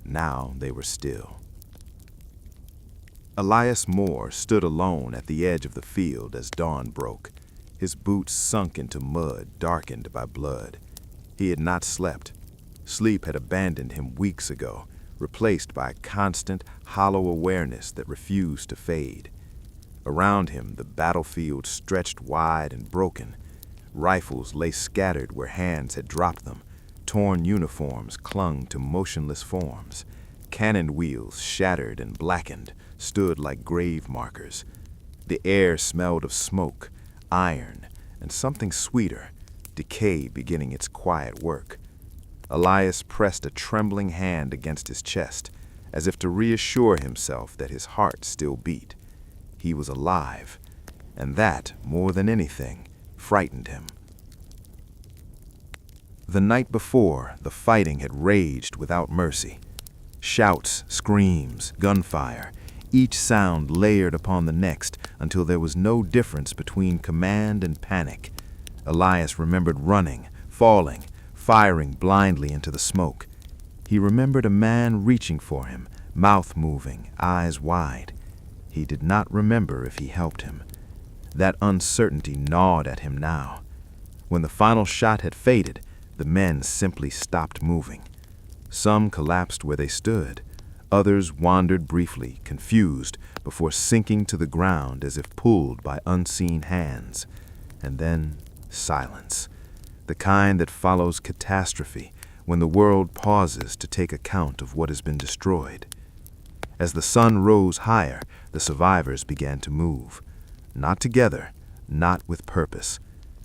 Now they were still. Elias Moore stood alone at the edge of the field as dawn broke, his boots sunk into mud darkened by blood. He had not slept. Sleep had abandoned him weeks ago, replaced by a constant, hollow awareness that refused to fade. Around him, the battlefield stretched wide and broken. Rifles lay scattered where hands had dropped them. Torn uniforms clung to motionless forms. Cannon wheels, shattered and blackened, stood like grave markers. The air smelled of smoke, iron, and something sweeter, decay beginning its quiet work. Elias pressed a trembling hand against his chest, as if to reassure himself that his heart still beat. He was alive, and that, more than anything, frightened him. The night before, the fighting had raged without mercy. Shouts, screams, gunfire, each sound layered upon the next until there was no difference between command and panic. Elias remembered running, falling, firing blindly into the smoke. He remembered a man reaching for him, mouth moving, eyes wide. He did not remember if he helped him. That uncertainty gnawed at him now. When the final shot had faded, the men simply stopped moving. Some collapsed where they stood. Others wandered briefly, confused, before sinking to the ground as if pulled by unseen hands. And then silence, the kind that follows catastrophe when the world pauses to take account of what has been destroyed. As the sun rose higher, the survivors began to move. Not together, not with purpose.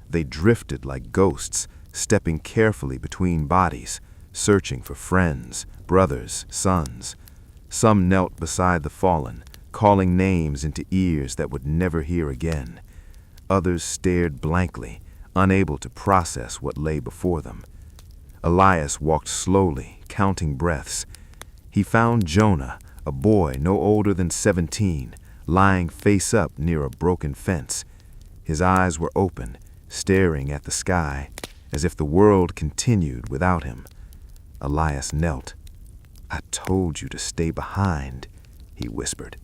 They drifted like ghosts, stepping carefully between bodies, searching for friends, brothers, sons. Some knelt beside the fallen, calling names into ears that would never hear again. Others stared blankly, unable to process what lay before them. Elias walked slowly, counting breaths. He found Jonah, a boy no older than 17, lying face up near a broken fence. His eyes were open, staring at the sky, as if the world continued without him. Elias knelt. "I told you to stay behind," he whispered.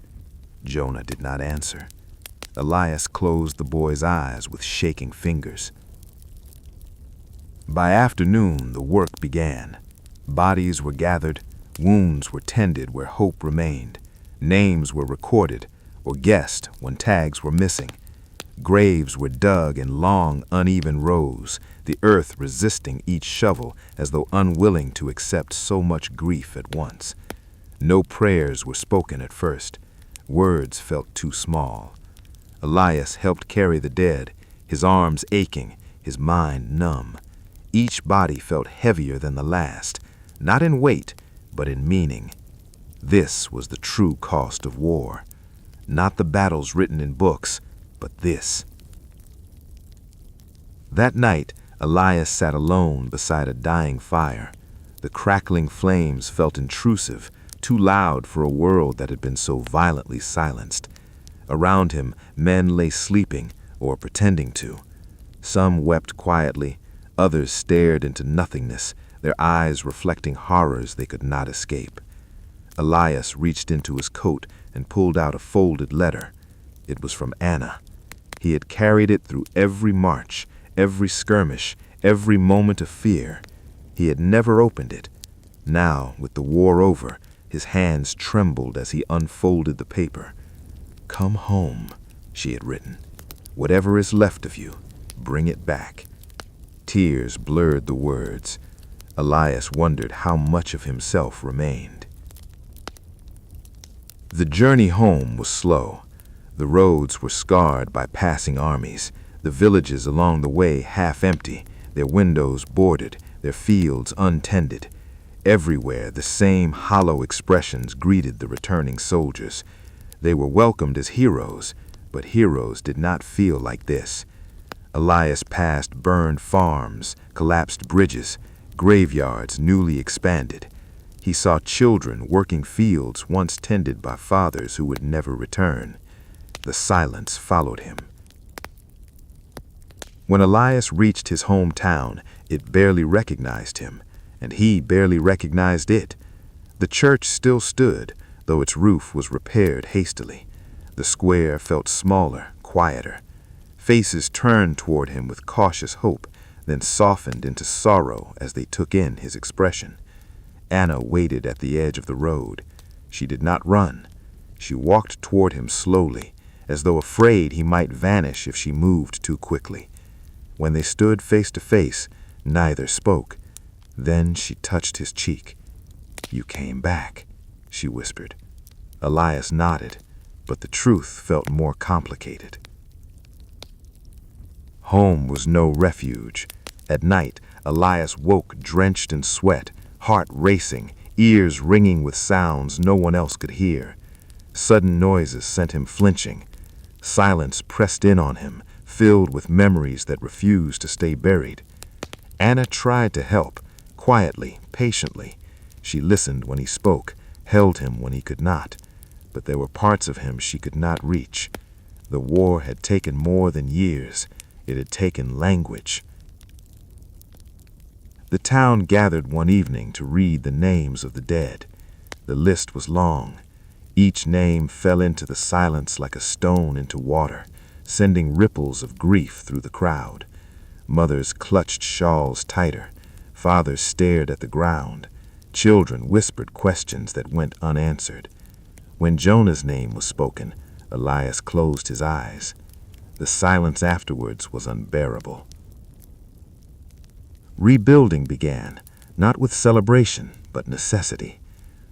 Jonah did not answer. Elias closed the boy's eyes with shaking fingers. By afternoon, the work began. Bodies were gathered, wounds were tended where hope remained, names were recorded or guessed when tags were missing. Graves were dug in long, uneven rows, the earth resisting each shovel as though unwilling to accept so much grief at once. No prayers were spoken at first. Words felt too small. Elias helped carry the dead, his arms aching, his mind numb. Each body felt heavier than the last, not in weight, but in meaning. This was the true cost of war. Not the battles written in books, but this. That night, Elias sat alone beside a dying fire. The crackling flames felt intrusive, too loud for a world that had been so violently silenced. Around him, men lay sleeping or pretending to. Some wept quietly, others stared into nothingness, their eyes reflecting horrors they could not escape. Elias reached into his coat and pulled out a folded letter. It was from Anna. He had carried it through every march, every skirmish, every moment of fear. He had never opened it. Now, with the war over, his hands trembled as he unfolded the paper. "Come home," she had written. "Whatever is left of you, bring it back." Tears blurred the words. Elias wondered how much of himself remained. The journey home was slow. The roads were scarred by passing armies, the villages along the way half empty, their windows boarded, their fields untended. Everywhere the same hollow expressions greeted the returning soldiers. They were welcomed as heroes, but heroes did not feel like this. Elias passed burned farms, collapsed bridges, graveyards newly expanded. He saw children working fields once tended by fathers who would never return. The silence followed him. When Elias reached his hometown, it barely recognized him, and he barely recognized it. The church still stood, though its roof was repaired hastily. The square felt smaller, quieter. Faces turned toward him with cautious hope, then softened into sorrow as they took in his expression. Anna waited at the edge of the road. She did not run. She walked toward him slowly, as though afraid he might vanish if she moved too quickly. When they stood face to face, neither spoke. Then she touched his cheek. "You came back," she whispered. Elias nodded, but the truth felt more complicated. Home was no refuge. At night, Elias woke drenched in sweat, heart racing, ears ringing with sounds no one else could hear. Sudden noises sent him flinching. Silence pressed in on him, filled with memories that refused to stay buried. Anna tried to help, quietly, patiently. She listened when he spoke, held him when he could not. But there were parts of him she could not reach. The war had taken more than years. It had taken language. The town gathered one evening to read the names of the dead. The list was long. Each name fell into the silence like a stone into water, sending ripples of grief through the crowd. Mothers clutched shawls tighter. Fathers stared at the ground. Children whispered questions that went unanswered. When Jonah's name was spoken, Elias closed his eyes. The silence afterwards was unbearable. Rebuilding began, not with celebration, but necessity.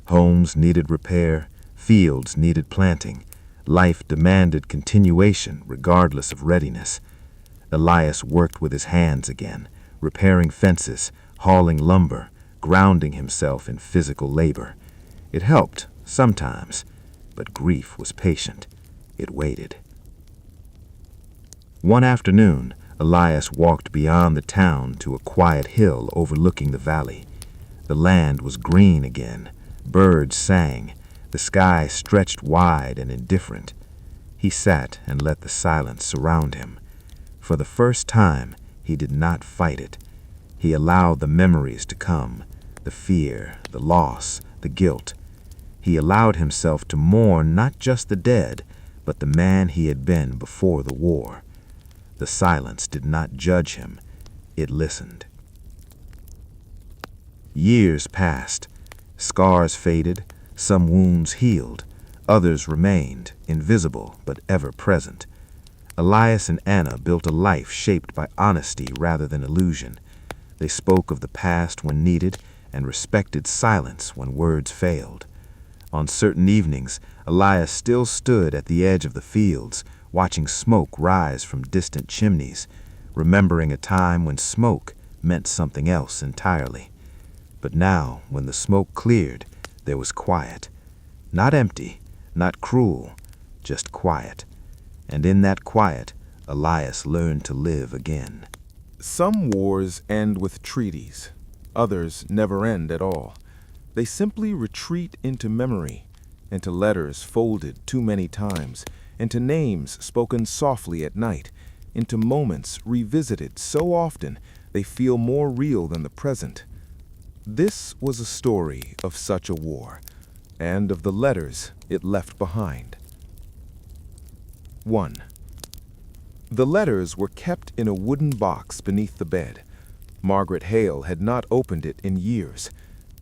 Homes needed repair, fields needed planting. Life demanded continuation regardless of readiness. Elias worked with his hands again, repairing fences, hauling lumber, grounding himself in physical labor. It helped, sometimes, but grief was patient. It waited. One afternoon, Elias walked beyond the town to a quiet hill overlooking the valley. The land was green again. Birds sang. The sky stretched wide and indifferent. He sat and let the silence surround him. For the first time, he did not fight it. He allowed the memories to come, the fear, the loss, the guilt. He allowed himself to mourn not just the dead, but the man he had been before the war. The silence did not judge him. It listened. Years passed. Scars faded, some wounds healed, others remained, invisible but ever present. Elias and Anna built a life shaped by honesty rather than illusion. They spoke of the past when needed and respected silence when words failed. On certain evenings, Elias still stood at the edge of the fields, watching smoke rise from distant chimneys, remembering a time when smoke meant something else entirely. But now, when the smoke cleared, there was quiet. Not empty, not cruel, just quiet. And in that quiet, Elias learned to live again. Some wars end with treaties. Others never end at all. They simply retreat into memory, into letters folded too many times, into names spoken softly at night, into moments revisited so often they feel more real than the present. This was a story of such a war, and of the letters it left behind. 1. The letters were kept in a wooden box beneath the bed. Margaret Hale had not opened it in years.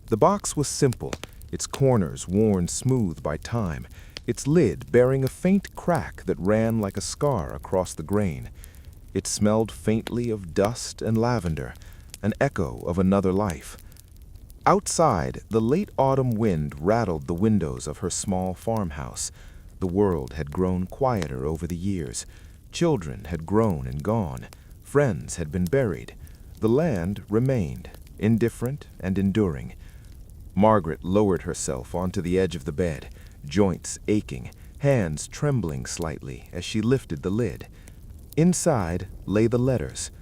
The box was simple, its corners worn smooth by time, its lid bearing a faint crack that ran like a scar across the grain. It smelled faintly of dust and lavender, an echo of another life. Outside, the late autumn wind rattled the windows of her small farmhouse. The world had grown quieter over the years. Children had grown and gone. Friends had been buried. The land remained, indifferent and enduring. Margaret lowered herself onto the edge of the bed, joints aching, hands trembling slightly as she lifted the lid. Inside lay the letters.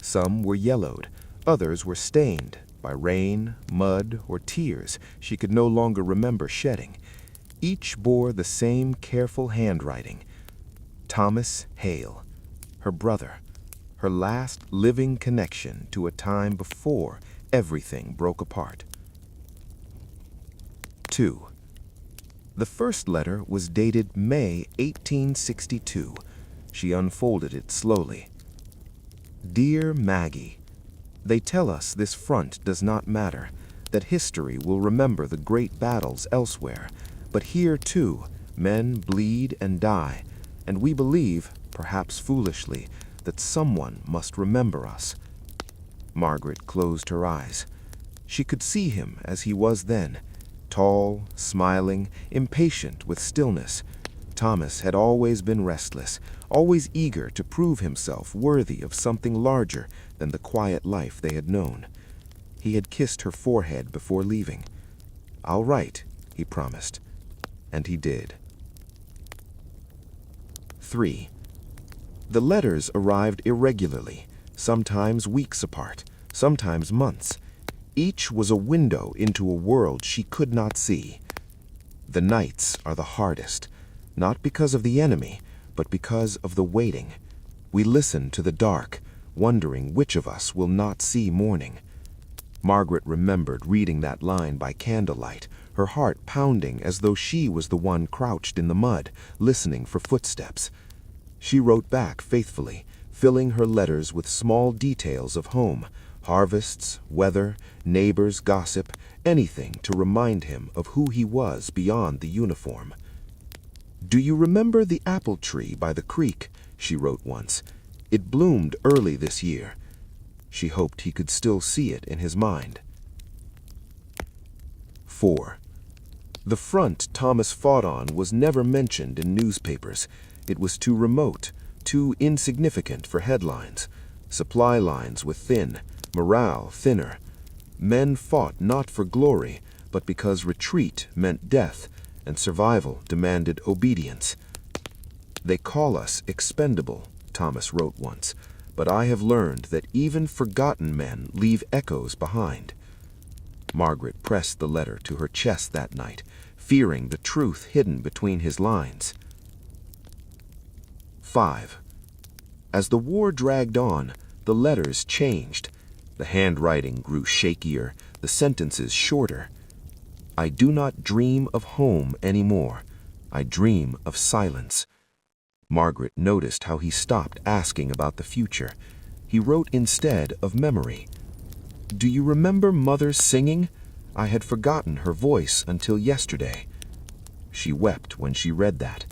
Some were yellowed, others were stained by rain, mud, or tears she could no longer remember shedding. Each bore the same careful handwriting. Thomas Hale, her brother, her last living connection to a time before everything broke apart. 2. The first letter was dated May 1862. She unfolded it slowly. Dear Maggie, they tell us this front does not matter, that history will remember the great battles elsewhere, but here, too, men bleed and die, and we believe, perhaps foolishly, that someone must remember us. Margaret closed her eyes. She could see him as he was then, tall, smiling, impatient with stillness. Thomas had always been restless, always eager to prove himself worthy of something larger than the quiet life they had known. He had kissed her forehead before leaving. "I'll write," he promised. And he did. 3. The letters arrived irregularly, sometimes weeks apart, sometimes months. Each was a window into a world she could not see. The nights are the hardest, not because of the enemy, but because of the waiting. We listen to the dark, wondering which of us will not see morning. Margaret remembered reading that line by candlelight, her heart pounding as though she was the one crouched in the mud, listening for footsteps. She wrote back faithfully, filling her letters with small details of home, harvests, weather, neighbors' gossip, anything to remind him of who he was beyond the uniform. "Do you remember the apple tree by the creek?" she wrote once. "It bloomed early this year." She hoped he could still see it in his mind. 4. The front Thomas fought on was never mentioned in newspapers. It was too remote, too insignificant for headlines. Supply lines were thin, morale thinner. Men fought not for glory, but because retreat meant death, and survival demanded obedience. "They call us expendable," Thomas wrote once, "but I have learned that even forgotten men leave echoes behind." Margaret pressed the letter to her chest that night, fearing the truth hidden between his lines. 5. As the war dragged on, the letters changed. The handwriting grew shakier, the sentences shorter. I do not dream of home anymore. I dream of silence. Margaret noticed how he stopped asking about the future. He wrote instead of memory. Do you remember Mother singing? I had forgotten her voice until yesterday. She wept when she read that.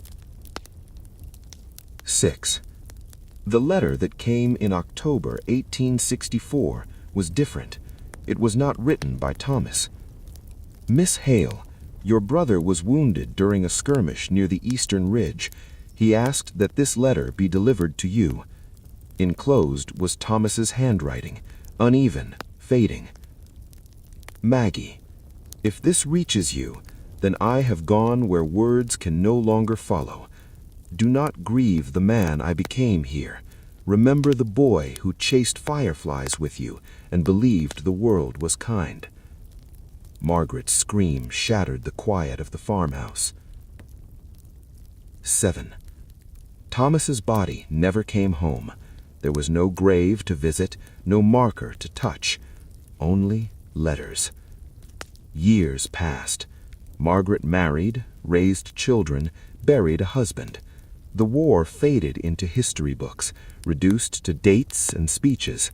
6. The letter that came in October 1864 was different. It was not written by Thomas. Miss Hale, your brother was wounded during a skirmish near the eastern ridge. He asked that this letter be delivered to you. Enclosed was Thomas's handwriting, uneven, fading. Maggie, if this reaches you, then I have gone where words can no longer follow. Do not grieve the man I became here. Remember the boy who chased fireflies with you and believed the world was kind. Margaret's scream shattered the quiet of the farmhouse. 7. Thomas's body never came home. There was no grave to visit, no marker to touch, only letters. Years passed. Margaret married, raised children, buried a husband. The war faded into history books, reduced to dates and speeches,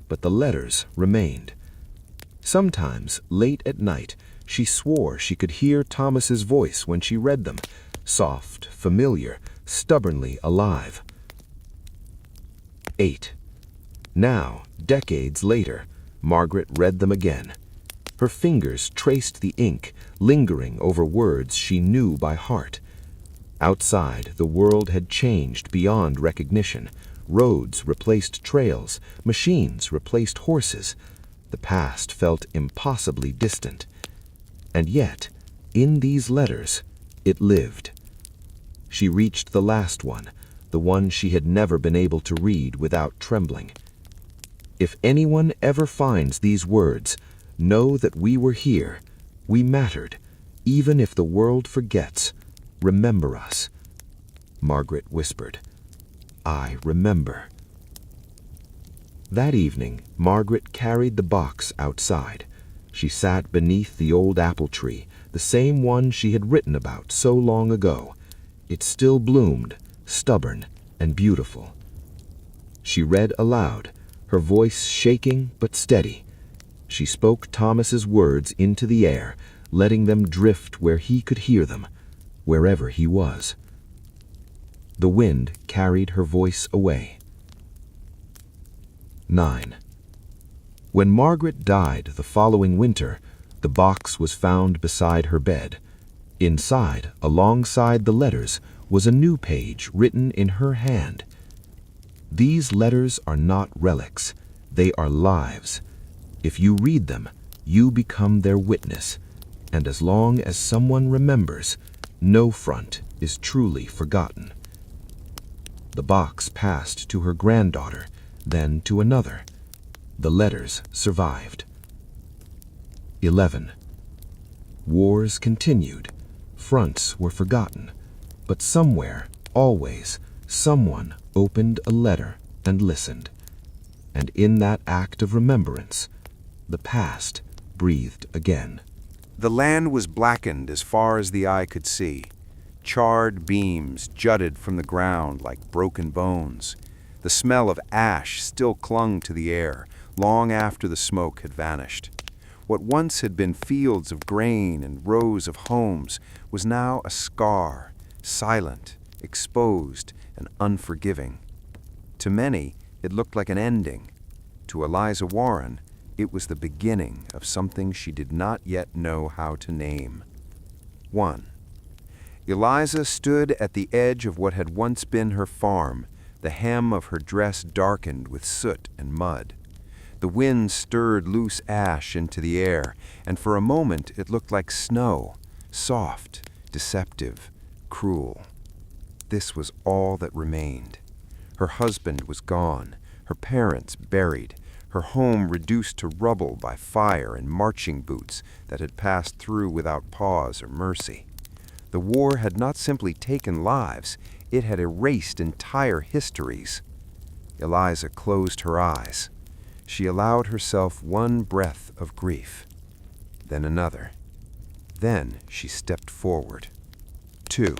but the letters remained. Sometimes, late at night, she swore she could hear Thomas's voice when she read them, soft, familiar, stubbornly alive. 8. Now, decades later, Margaret read them again. Her fingers traced the ink, lingering over words she knew by heart. Outside, the world had changed beyond recognition. Roads replaced trails, machines replaced horses. The past felt impossibly distant. And yet, in these letters, it lived. She reached the last one, the one she had never been able to read without trembling. If anyone ever finds these words, know that we were here, we mattered, even if the world forgets. Remember us. Margaret whispered. I remember. That evening, Margaret carried the box outside. She sat beneath the old apple tree, the same one she had written about so long ago. It still bloomed, stubborn and beautiful. She read aloud, her voice shaking but steady. She spoke Thomas's words into the air, letting them drift where he could hear them, wherever he was. The wind carried her voice away. 9. When Margaret died the following winter, the box was found beside her bed. Inside, alongside the letters, was a new page written in her hand. These letters are not relics. They are lives. If you read them, you become their witness. And as long as someone remembers, no front is truly forgotten. The box passed to her granddaughter, then to another. The letters survived. 11. Wars continued. Fronts were forgotten. But somewhere, always, someone opened a letter and listened. And in that act of remembrance, the past breathed again. The land was blackened as far as the eye could see. Charred beams jutted from the ground like broken bones. The smell of ash still clung to the air, long after the smoke had vanished. What once had been fields of grain and rows of homes was now a scar, silent, exposed, and unforgiving. To many, it looked like an ending. To Eliza Warren, it was the beginning of something she did not yet know how to name. 1. Eliza stood at the edge of what had once been her farm, the hem of her dress darkened with soot and mud. The wind stirred loose ash into the air, and for a moment it looked like snow, soft, deceptive, cruel. This was all that remained. Her husband was gone, her parents buried, her home reduced to rubble by fire and marching boots that had passed through without pause or mercy. The war had not simply taken lives, it had erased entire histories. Eliza closed her eyes. She allowed herself one breath of grief, then another. Then she stepped forward. 2.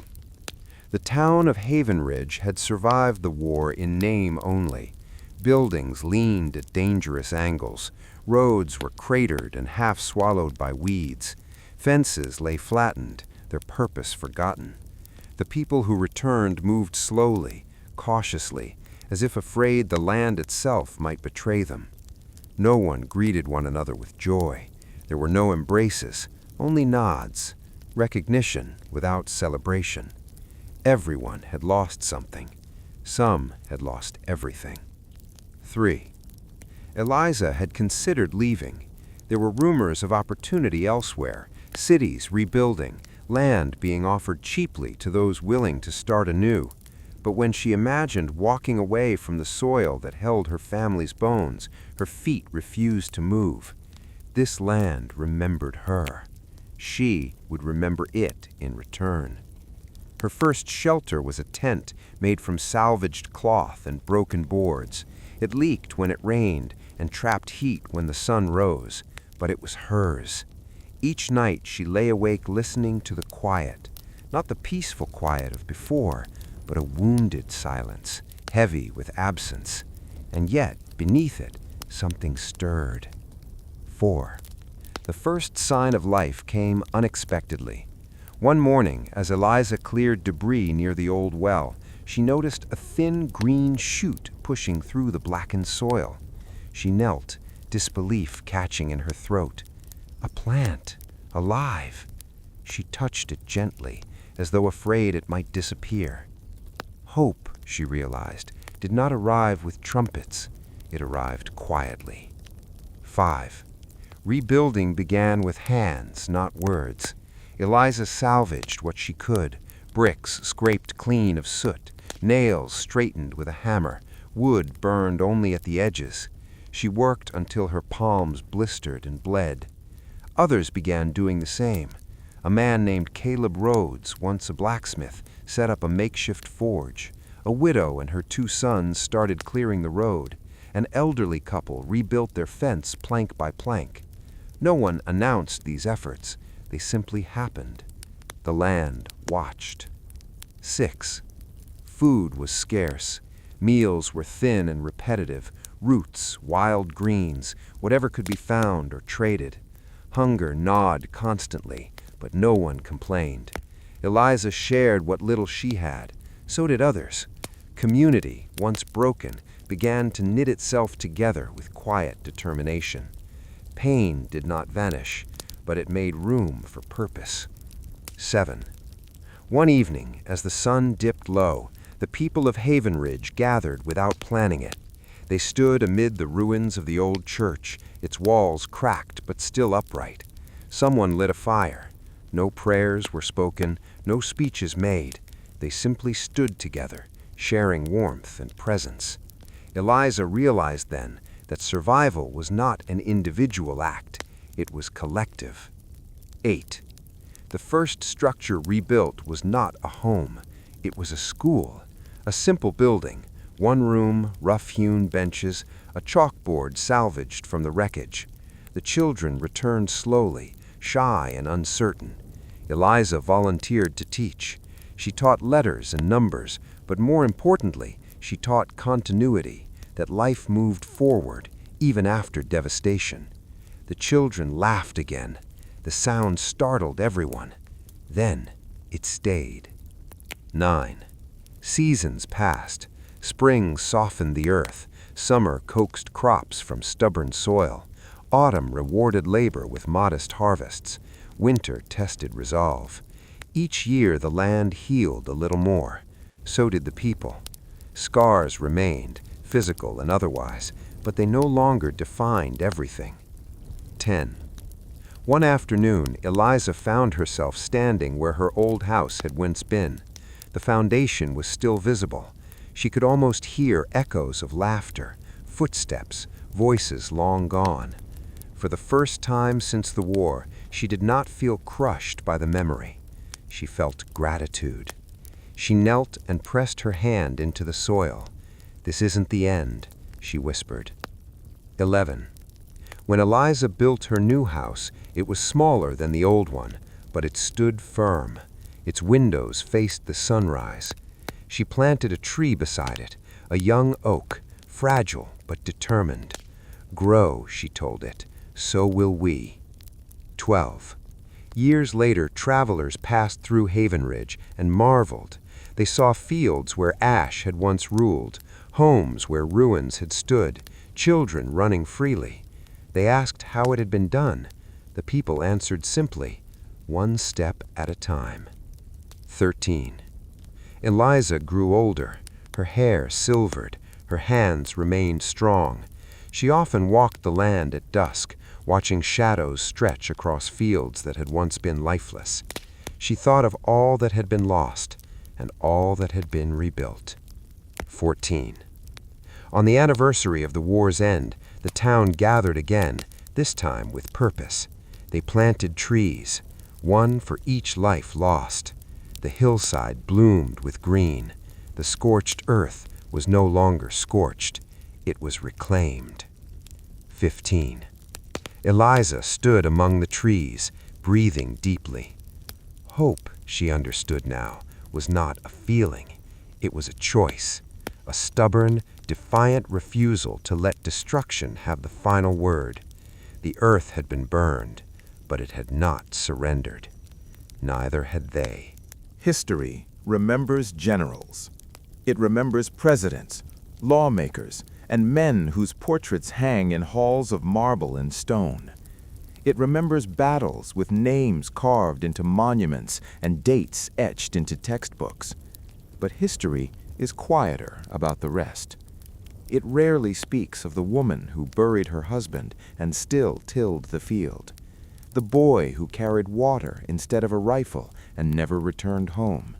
The town of Havenridge had survived the war in name only. Buildings leaned at dangerous angles. Roads were cratered and half swallowed by weeds. Fences lay flattened, their purpose forgotten. The people who returned moved slowly, cautiously, as if afraid the land itself might betray them. No one greeted one another with joy. There were no embraces, only nods, recognition without celebration. Everyone had lost something. Some had lost everything. 3. Eliza had considered leaving. There were rumors of opportunity elsewhere, cities rebuilding, land being offered cheaply to those willing to start anew. But when she imagined walking away from the soil that held her family's bones, her feet refused to move. This land remembered her. She would remember it in return. Her first shelter was a tent made from salvaged cloth and broken boards. It leaked when it rained and trapped heat when the sun rose, but it was hers. Each night she lay awake listening to the quiet, not the peaceful quiet of before, but a wounded silence, heavy with absence. And yet, beneath it, something stirred. 4. The first sign of life came unexpectedly. One morning, as Eliza cleared debris near the old well, she noticed a thin green shoot pushing through the blackened soil. She knelt, disbelief catching in her throat. A plant, alive. She touched it gently, as though afraid it might disappear. Hope, she realized, did not arrive with trumpets. It arrived quietly. 5. Rebuilding began with hands, not words. Eliza salvaged what she could. Bricks scraped clean of soot, nails straightened with a hammer, wood burned only at the edges. She worked until her palms blistered and bled. Others began doing the same. A man named Caleb Rhodes, once a blacksmith, set up a makeshift forge. A widow and her 2 sons started clearing the road. An elderly couple rebuilt their fence plank by plank. No one announced these efforts. They simply happened. The land watched. 6. Food was scarce. Meals were thin and repetitive. Roots, wild greens, whatever could be found or traded. Hunger gnawed constantly, but no one complained. Eliza shared what little she had. So did others. Community, once broken, began to knit itself together with quiet determination. Pain did not vanish, but it made room for purpose. 7. One evening, as the sun dipped low, the people of Havenridge gathered without planning it. They stood amid the ruins of the old church, its walls cracked but still upright. Someone lit a fire. No prayers were spoken, no speeches made. They simply stood together, sharing warmth and presence. Eliza realized then that survival was not an individual act, it was collective. 8. The first structure rebuilt was not a home, it was a school, a simple building. 1 room, rough-hewn benches, a chalkboard salvaged from the wreckage. The children returned slowly, shy and uncertain. Eliza volunteered to teach. She taught letters and numbers, but more importantly, she taught continuity, that life moved forward, even after devastation. The children laughed again. The sound startled everyone. Then it stayed. 9. Seasons passed. Spring softened the earth. Summer coaxed crops from stubborn soil. Autumn rewarded labor with modest harvests. Winter tested resolve. Each year the land healed a little more. So did the people. Scars remained, physical and otherwise, but they no longer defined everything. 10. One afternoon, Eliza found herself standing where her old house had once been. The foundation was still visible. She could almost hear echoes of laughter, footsteps, voices long gone. For the first time since the war, she did not feel crushed by the memory. She felt gratitude. She knelt and pressed her hand into the soil. "This isn't the end," she whispered. 11. When Eliza built her new house, it was smaller than the old one, but it stood firm. Its windows faced the sunrise. She planted a tree beside it, a young oak, fragile but determined. "Grow," she told it, "so will we." 12. Years later, travelers passed through Havenridge and marveled. They saw fields where ash had once ruled, homes where ruins had stood, children running freely. They asked how it had been done. The people answered simply, "One step at a time." 13. Eliza grew older. Her hair silvered. Her hands remained strong. She often walked the land at dusk, watching shadows stretch across fields that had once been lifeless. She thought of all that had been lost and all that had been rebuilt. 14. On the anniversary of the war's end, the town gathered again, this time with purpose. They planted trees, one for each life lost. The hillside bloomed with green. The scorched earth was no longer scorched. It was reclaimed. 15. Eliza stood among the trees, breathing deeply. Hope, she understood now, was not a feeling. It was a choice, a stubborn, defiant refusal to let destruction have the final word. The earth had been burned, but it had not surrendered. Neither had they. History remembers generals. It remembers presidents, lawmakers, and men whose portraits hang in halls of marble and stone. It remembers battles with names carved into monuments and dates etched into textbooks. But history is quieter about the rest. It rarely speaks of the woman who buried her husband and still tilled the field, the boy who carried water instead of a rifle and never returned home,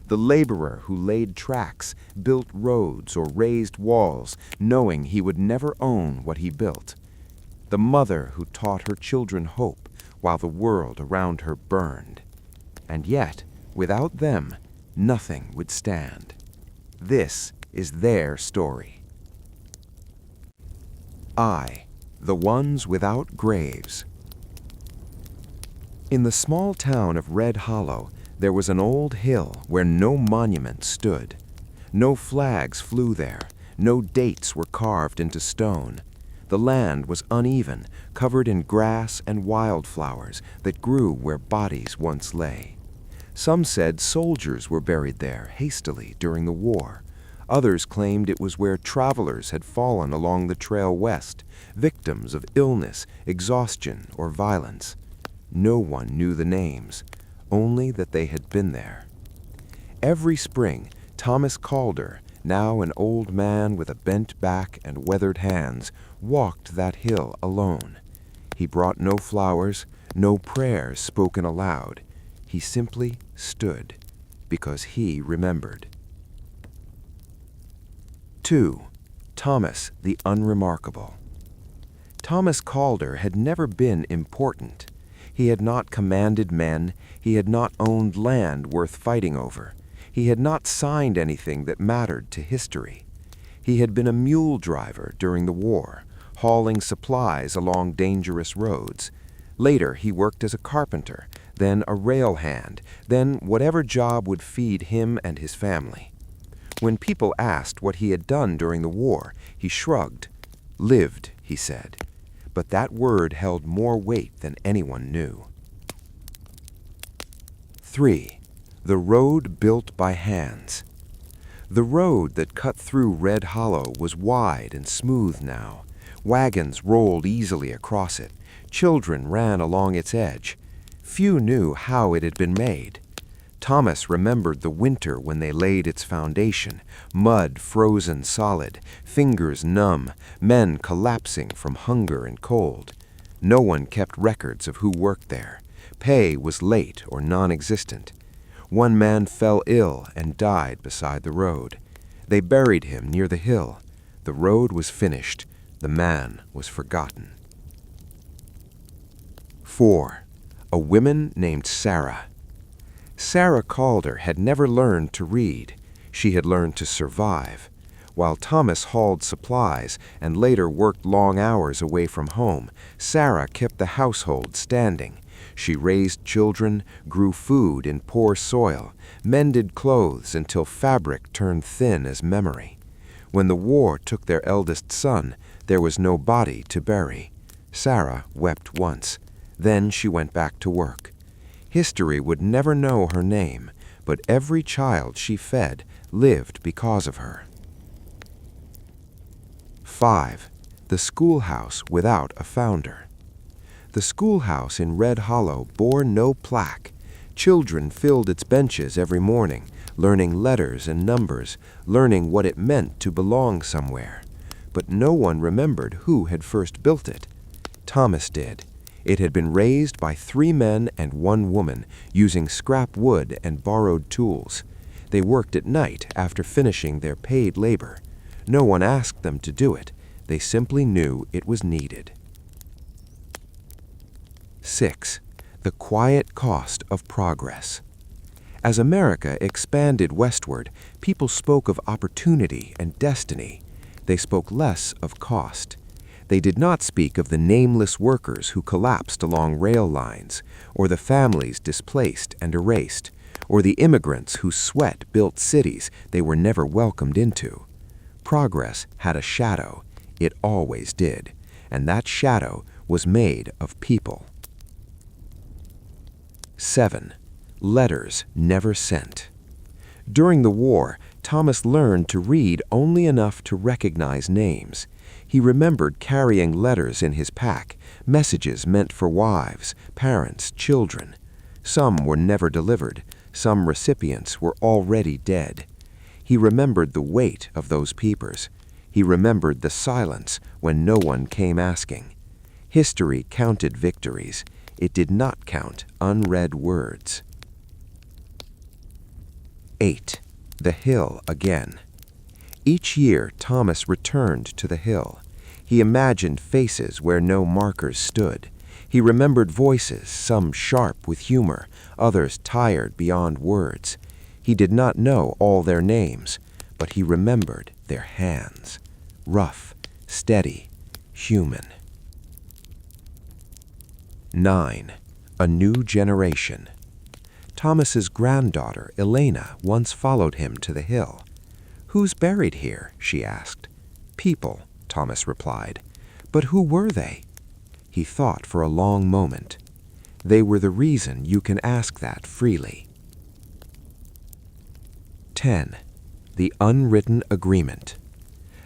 the laborer who laid tracks, built roads, or raised walls, knowing he would never own what he built, the mother who taught her children hope while the world around her burned. And yet, without them, nothing would stand. This is their story. The ones without graves. In the small town of Red Hollow, there was an old hill where no monument stood. No flags flew there. No dates were carved into stone. The land was uneven, covered in grass and wildflowers that grew where bodies once lay. Some said soldiers were buried there hastily during the war. Others claimed it was where travelers had fallen along the trail west, victims of illness, exhaustion, or violence. No one knew the names, only that they had been there. Every spring, Thomas Calder, now an old man with a bent back and weathered hands, walked that hill alone. He brought no flowers, no prayers spoken aloud. He simply stood, because he remembered. 2. Thomas the Unremarkable. Thomas Calder had never been important. He had not commanded men. He had not owned land worth fighting over. He had not signed anything that mattered to history. He had been a mule driver during the war, hauling supplies along dangerous roads. Later, he worked as a carpenter, then a rail hand, then whatever job would feed him and his family. When people asked what he had done during the war, he shrugged. Lived, he said. But that word held more weight than anyone knew. 3. The road built by hands. The road that cut through Red Hollow was wide and smooth now. Wagons rolled easily across it. Children ran along its edge. Few knew how it had been made. Thomas remembered the winter when they laid its foundation, mud frozen solid, fingers numb, men collapsing from hunger and cold. No one kept records of who worked there. Pay was late or non-existent. One man fell ill and died beside the road. They buried him near the hill. The road was finished. The man was forgotten. 4. A woman named Sarah. Sarah Calder had never learned to read. She had learned to survive. While Thomas hauled supplies and later worked long hours away from home, Sarah kept the household standing. She raised children, grew food in poor soil, mended clothes until fabric turned thin as memory. When the war took their eldest son, there was no body to bury. Sarah wept once. Then she went back to work. History would never know her name, but every child she fed lived because of her. 5. The schoolhouse without a founder. The schoolhouse in Red Hollow bore no plaque. Children filled its benches every morning, learning letters and numbers, learning what it meant to belong somewhere. But no one remembered who had first built it. Thomas did. It had been raised by 3 men and 1 woman, using scrap wood and borrowed tools. They worked at night after finishing their paid labor. No one asked them to do it. They simply knew it was needed. 6. The quiet cost of progress. As America expanded westward, people spoke of opportunity and destiny. They spoke less of cost. They did not speak of the nameless workers who collapsed along rail lines, or the families displaced and erased, or the immigrants whose sweat built cities they were never welcomed into. Progress had a shadow. It always did, and that shadow was made of people. 7. Letters never sent. During the war, Thomas learned to read only enough to recognize names. He remembered carrying letters in his pack, messages meant for wives, parents, children. Some were never delivered. Some recipients were already dead. He remembered the weight of those papers. He remembered the silence when no one came asking. History counted victories. It did not count unread words. 8. The hill again. Each year, Thomas returned to the hill. He imagined faces where no markers stood. He remembered voices, some sharp with humor, others tired beyond words. He did not know all their names, but he remembered their hands. Rough, steady, human. 9. A new generation. Thomas's granddaughter, Elena, once followed him to the hill. "Who's buried here?" she asked. "People," Thomas replied. "But who were they?" He thought for a long moment. They were the reason you can ask that freely. 10. The unwritten agreement.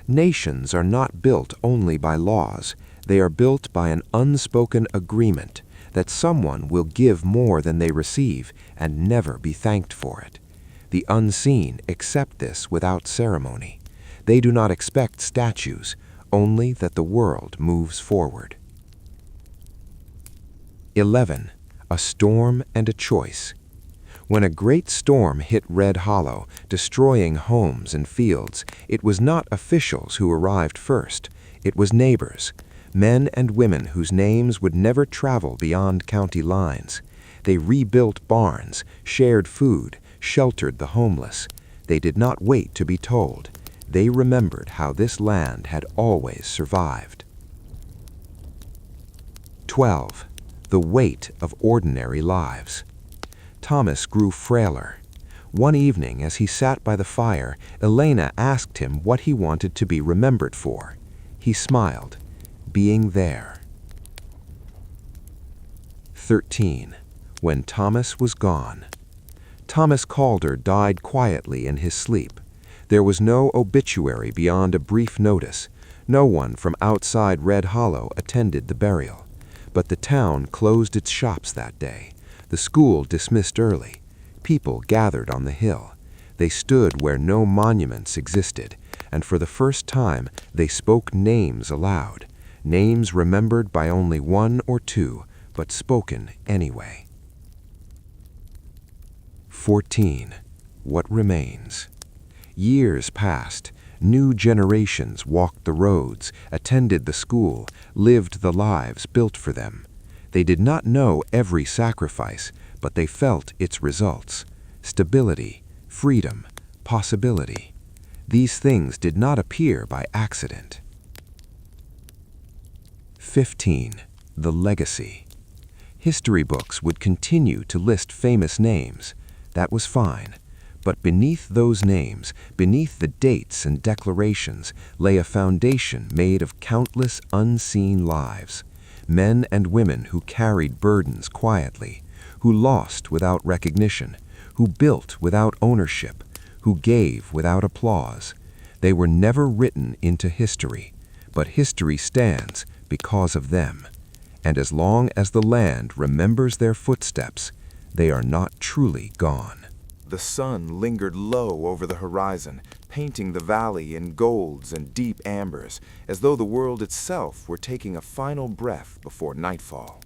Nations are not built only by laws. They are built by an unspoken agreement that someone will give more than they receive and never be thanked for it. The unseen accept this without ceremony. They do not expect statues, only that the world moves forward. 11. A storm and a choice. When a great storm hit Red Hollow, destroying homes and fields, it was not officials who arrived first. It was neighbors, men and women whose names would never travel beyond county lines. They rebuilt barns, shared food, sheltered the homeless. They did not wait to be told. They remembered how this land had always survived. 12. The weight of ordinary lives. Thomas grew frailer. One evening, as he sat by the fire, Elena asked him what he wanted to be remembered for. He smiled. Being there. 13. When Thomas was gone. Thomas Calder died quietly in his sleep. There was no obituary beyond a brief notice. No one from outside Red Hollow attended the burial. But the town closed its shops that day. The school dismissed early. People gathered on the hill. They stood where no monuments existed, and for the first time they spoke names aloud. Names remembered by only 1 or 2, but spoken anyway. 14. What remains? Years passed. New generations walked the roads, attended the school, lived the lives built for them. They did not know every sacrifice, but they felt its results. Stability, freedom, possibility. These things did not appear by accident. 15. The legacy. History books would continue to list famous names. That was fine. But beneath those names, beneath the dates and declarations, lay a foundation made of countless unseen lives. Men and women who carried burdens quietly, who lost without recognition, who built without ownership, who gave without applause. They were never written into history, but history stands because of them. And as long as the land remembers their footsteps, they are not truly gone. The sun lingered low over the horizon, painting the valley in golds and deep ambers, as though the world itself were taking a final breath before nightfall.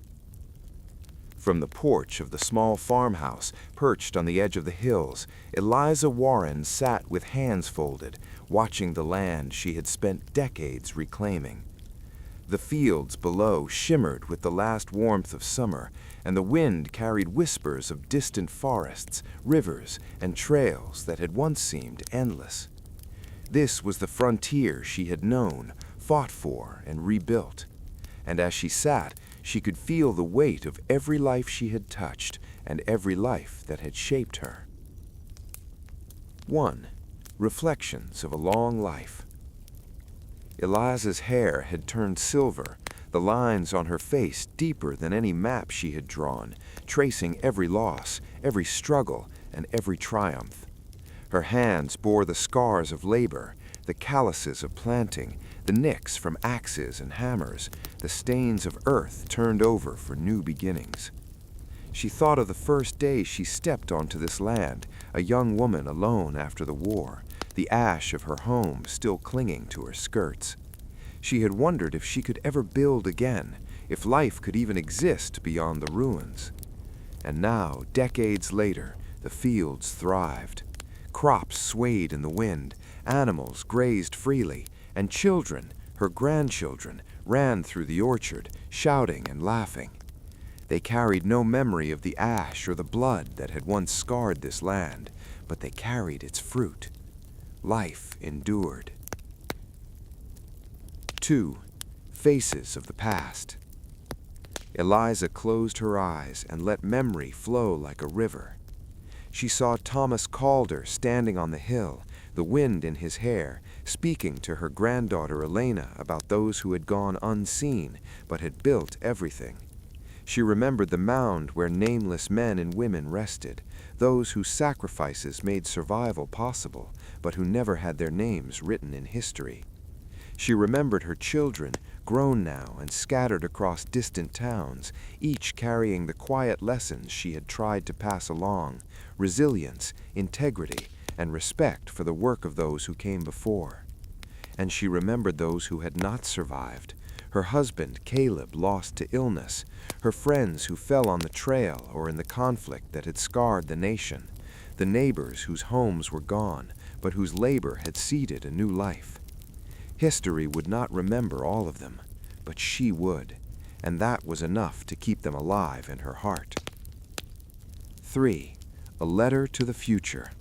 From the porch of the small farmhouse perched on the edge of the hills, Eliza Warren sat with hands folded, watching the land she had spent decades reclaiming. The fields below shimmered with the last warmth of summer, and the wind carried whispers of distant forests, rivers, and trails that had once seemed endless. This was the frontier she had known, fought for, and rebuilt. And as she sat, she could feel the weight of every life she had touched and every life that had shaped her. 1. Reflections of a long life. Eliza's hair had turned silver, the lines on her face deeper than any map she had drawn, tracing every loss, every struggle, and every triumph. Her hands bore the scars of labor, the calluses of planting, the nicks from axes and hammers, the stains of earth turned over for new beginnings. She thought of the first day she stepped onto this land, a young woman alone after the war, the ash of her home still clinging to her skirts. She had wondered if she could ever build again, if life could even exist beyond the ruins. And now, decades later, the fields thrived. Crops swayed in the wind, animals grazed freely, and children, her grandchildren, ran through the orchard, shouting and laughing. They carried no memory of the ash or the blood that had once scarred this land, but they carried its fruit. Life endured. 2. Faces of the past. Eliza closed her eyes and let memory flow like a river. She saw Thomas Calder standing on the hill, the wind in his hair, speaking to her granddaughter Elena about those who had gone unseen but had built everything. She remembered the mound where nameless men and women rested, those whose sacrifices made survival possible, but who never had their names written in history. She remembered her children, grown now and scattered across distant towns, each carrying the quiet lessons she had tried to pass along: resilience, integrity, and respect for the work of those who came before. And she remembered those who had not survived: her husband, Caleb, lost to illness, her friends who fell on the trail or in the conflict that had scarred the nation, the neighbors whose homes were gone, but whose labor had seeded a new life. History would not remember all of them, but she would, and that was enough to keep them alive in her heart. 3. A letter to the future.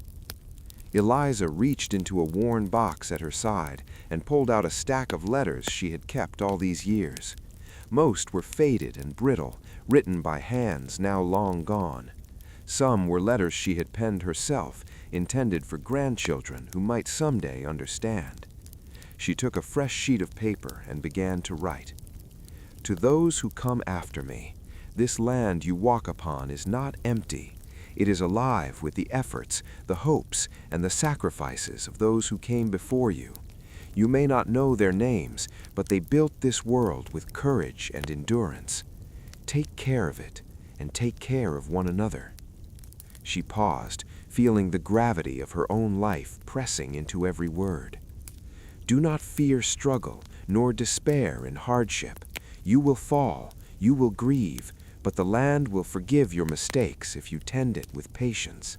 Eliza reached into a worn box at her side and pulled out a stack of letters she had kept all these years. Most were faded and brittle, written by hands now long gone. Some were letters she had penned herself, intended for grandchildren who might someday understand. She took a fresh sheet of paper and began to write. To those who come after me, this land you walk upon is not empty. It is alive with the efforts, the hopes, and the sacrifices of those who came before you. You may not know their names, but they built this world with courage and endurance. Take care of it, and take care of one another. She paused, feeling the gravity of her own life pressing into every word. Do not fear struggle, nor despair in hardship. You will fall, you will grieve, but the land will forgive your mistakes if you tend it with patience.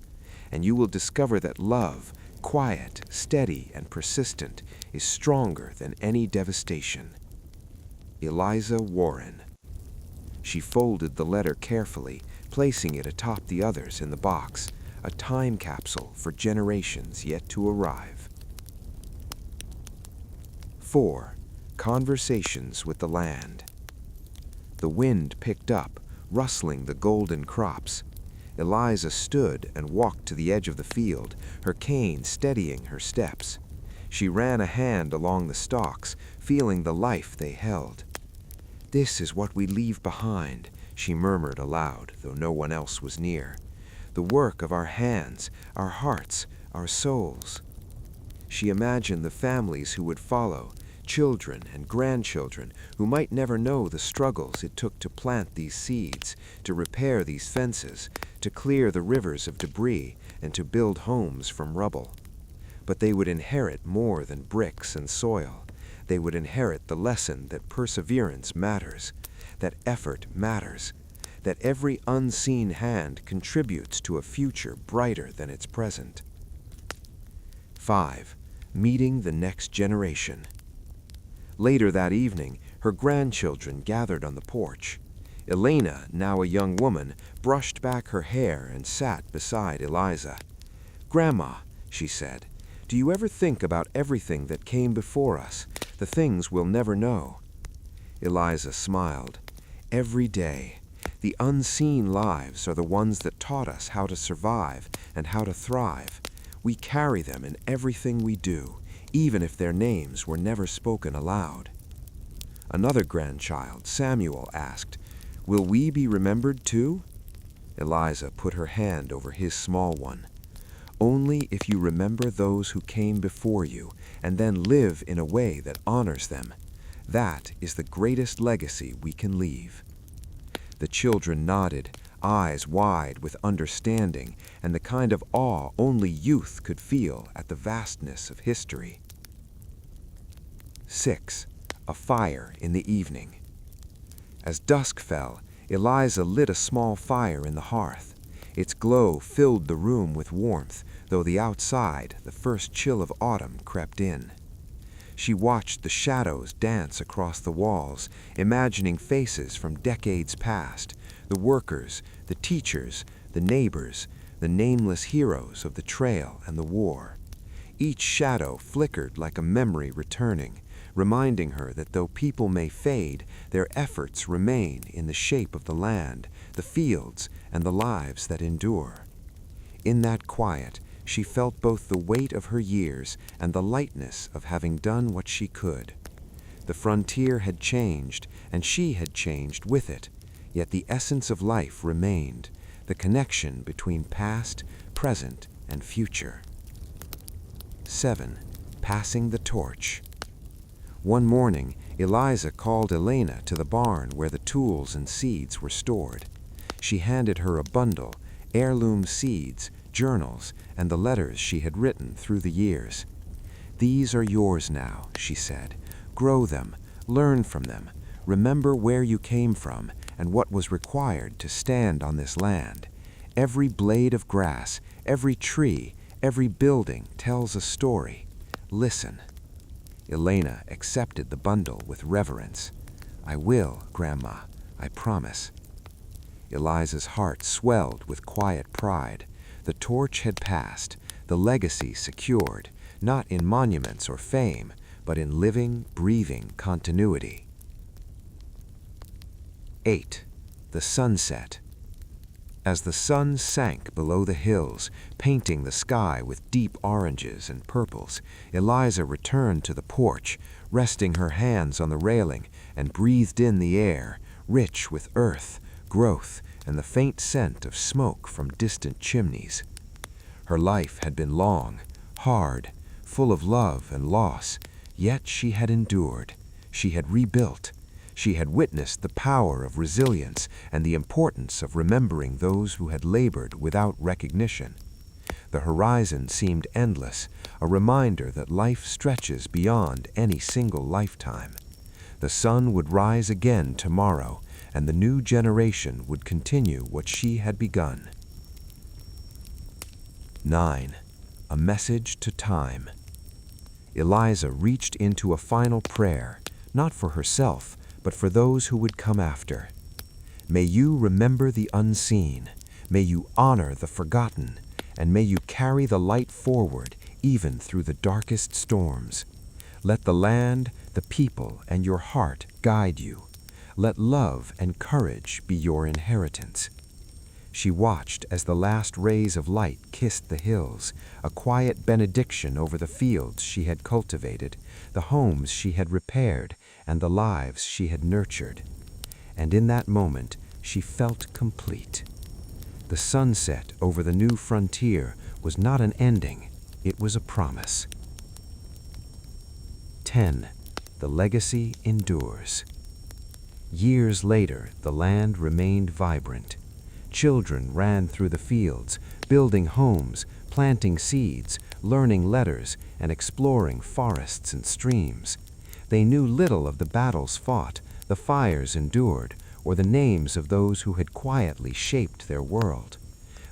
And you will discover that love, quiet, steady, and persistent, is stronger than any devastation. Eliza Warren. She folded the letter carefully, placing it atop the others in the box, a time capsule for generations yet to arrive. 4. Conversations with the land. The wind picked up, rustling the golden crops. Eliza stood and walked to the edge of the field, her cane steadying her steps. She ran a hand along the stalks, feeling the life they held. "This is what we leave behind," she murmured aloud, though no one else was near. "The work of our hands, our hearts, our souls." She imagined the families who would follow, children and grandchildren who might never know the struggles it took to plant these seeds, to repair these fences, to clear the rivers of debris, and to build homes from rubble. But they would inherit more than bricks and soil. They would inherit the lesson that perseverance matters, that effort matters, that every unseen hand contributes to a future brighter than its present. 5. Meeting the next generation. Later that evening, her grandchildren gathered on the porch. Elena, now a young woman, brushed back her hair and sat beside Eliza. "Grandma," she said, "do you ever think about everything that came before us, the things we'll never know?" Eliza smiled. "Every day. The unseen lives are the ones that taught us how to survive and how to thrive. We carry them in everything we do, even if their names were never spoken aloud." Another grandchild, Samuel, asked, "Will we be remembered too?" Eliza put her hand over his small one. "Only if you remember those who came before you and then live in a way that honors them. That is the greatest legacy we can leave." The children nodded, eyes wide with understanding and the kind of awe only youth could feel at the vastness of history. 6. A fire in the evening. As dusk fell, Eliza lit a small fire in the hearth. Its glow filled the room with warmth, though the outside, the first chill of autumn crept in. She watched the shadows dance across the walls, imagining faces from decades past, the workers, the teachers, the neighbors, the nameless heroes of the trail and the war. Each shadow flickered like a memory returning, reminding her that though people may fade, their efforts remain in the shape of the land, the fields, and the lives that endure. In that quiet, she felt both the weight of her years and the lightness of having done what she could. The frontier had changed, and she had changed with it, yet the essence of life remained, the connection between past, present, and future. 7. Passing the torch. One morning, Eliza called Elena to the barn where the tools and seeds were stored. She handed her a bundle, heirloom seeds, journals, and the letters she had written through the years. "These are yours now," she said. "Grow them, learn from them, remember where you came from and what was required to stand on this land. Every blade of grass, every tree, every building tells a story. Listen." Elena accepted the bundle with reverence. "I will, Grandma, I promise." Eliza's heart swelled with quiet pride. The torch had passed, the legacy secured, not in monuments or fame, but in living, breathing continuity. 8. The sunset. As the sun sank below the hills, painting the sky with deep oranges and purples, Eliza returned to the porch, resting her hands on the railing, and breathed in the air, rich with earth, growth, and the faint scent of smoke from distant chimneys. Her life had been long, hard, full of love and loss, yet she had endured. She had rebuilt. She had witnessed the power of resilience and the importance of remembering those who had labored without recognition. The horizon seemed endless, a reminder that life stretches beyond any single lifetime. The sun would rise again tomorrow, and the new generation would continue what she had begun. 9. A message to time. Eliza reached into a final prayer, not for herself, but for those who would come after. May you remember the unseen, may you honor the forgotten, and may you carry the light forward even through the darkest storms. Let the land, the people, and your heart guide you. Let love and courage be your inheritance. She watched as the last rays of light kissed the hills, a quiet benediction over the fields she had cultivated, the homes she had repaired, and the lives she had nurtured. And in that moment, she felt complete. The sunset over the new frontier was not an ending, it was a promise. 10. The legacy endures. Years later, the land remained vibrant. Children ran through the fields, building homes, planting seeds, learning letters, and exploring forests and streams. They knew little of the battles fought, the fires endured, or the names of those who had quietly shaped their world.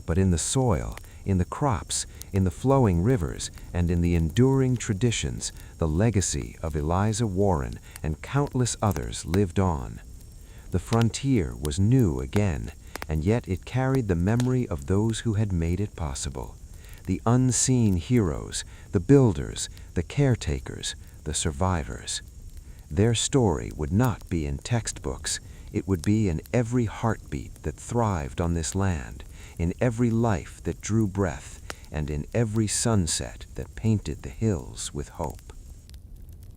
But in the soil, in the crops, in the flowing rivers, and in the enduring traditions, the legacy of Eliza Warren and countless others lived on. The frontier was new again, and yet it carried the memory of those who had made it possible. The unseen heroes, the builders, the caretakers, the survivors. Their story would not be in textbooks. It would be in every heartbeat that thrived on this land, in every life that drew breath, and in every sunset that painted the hills with hope.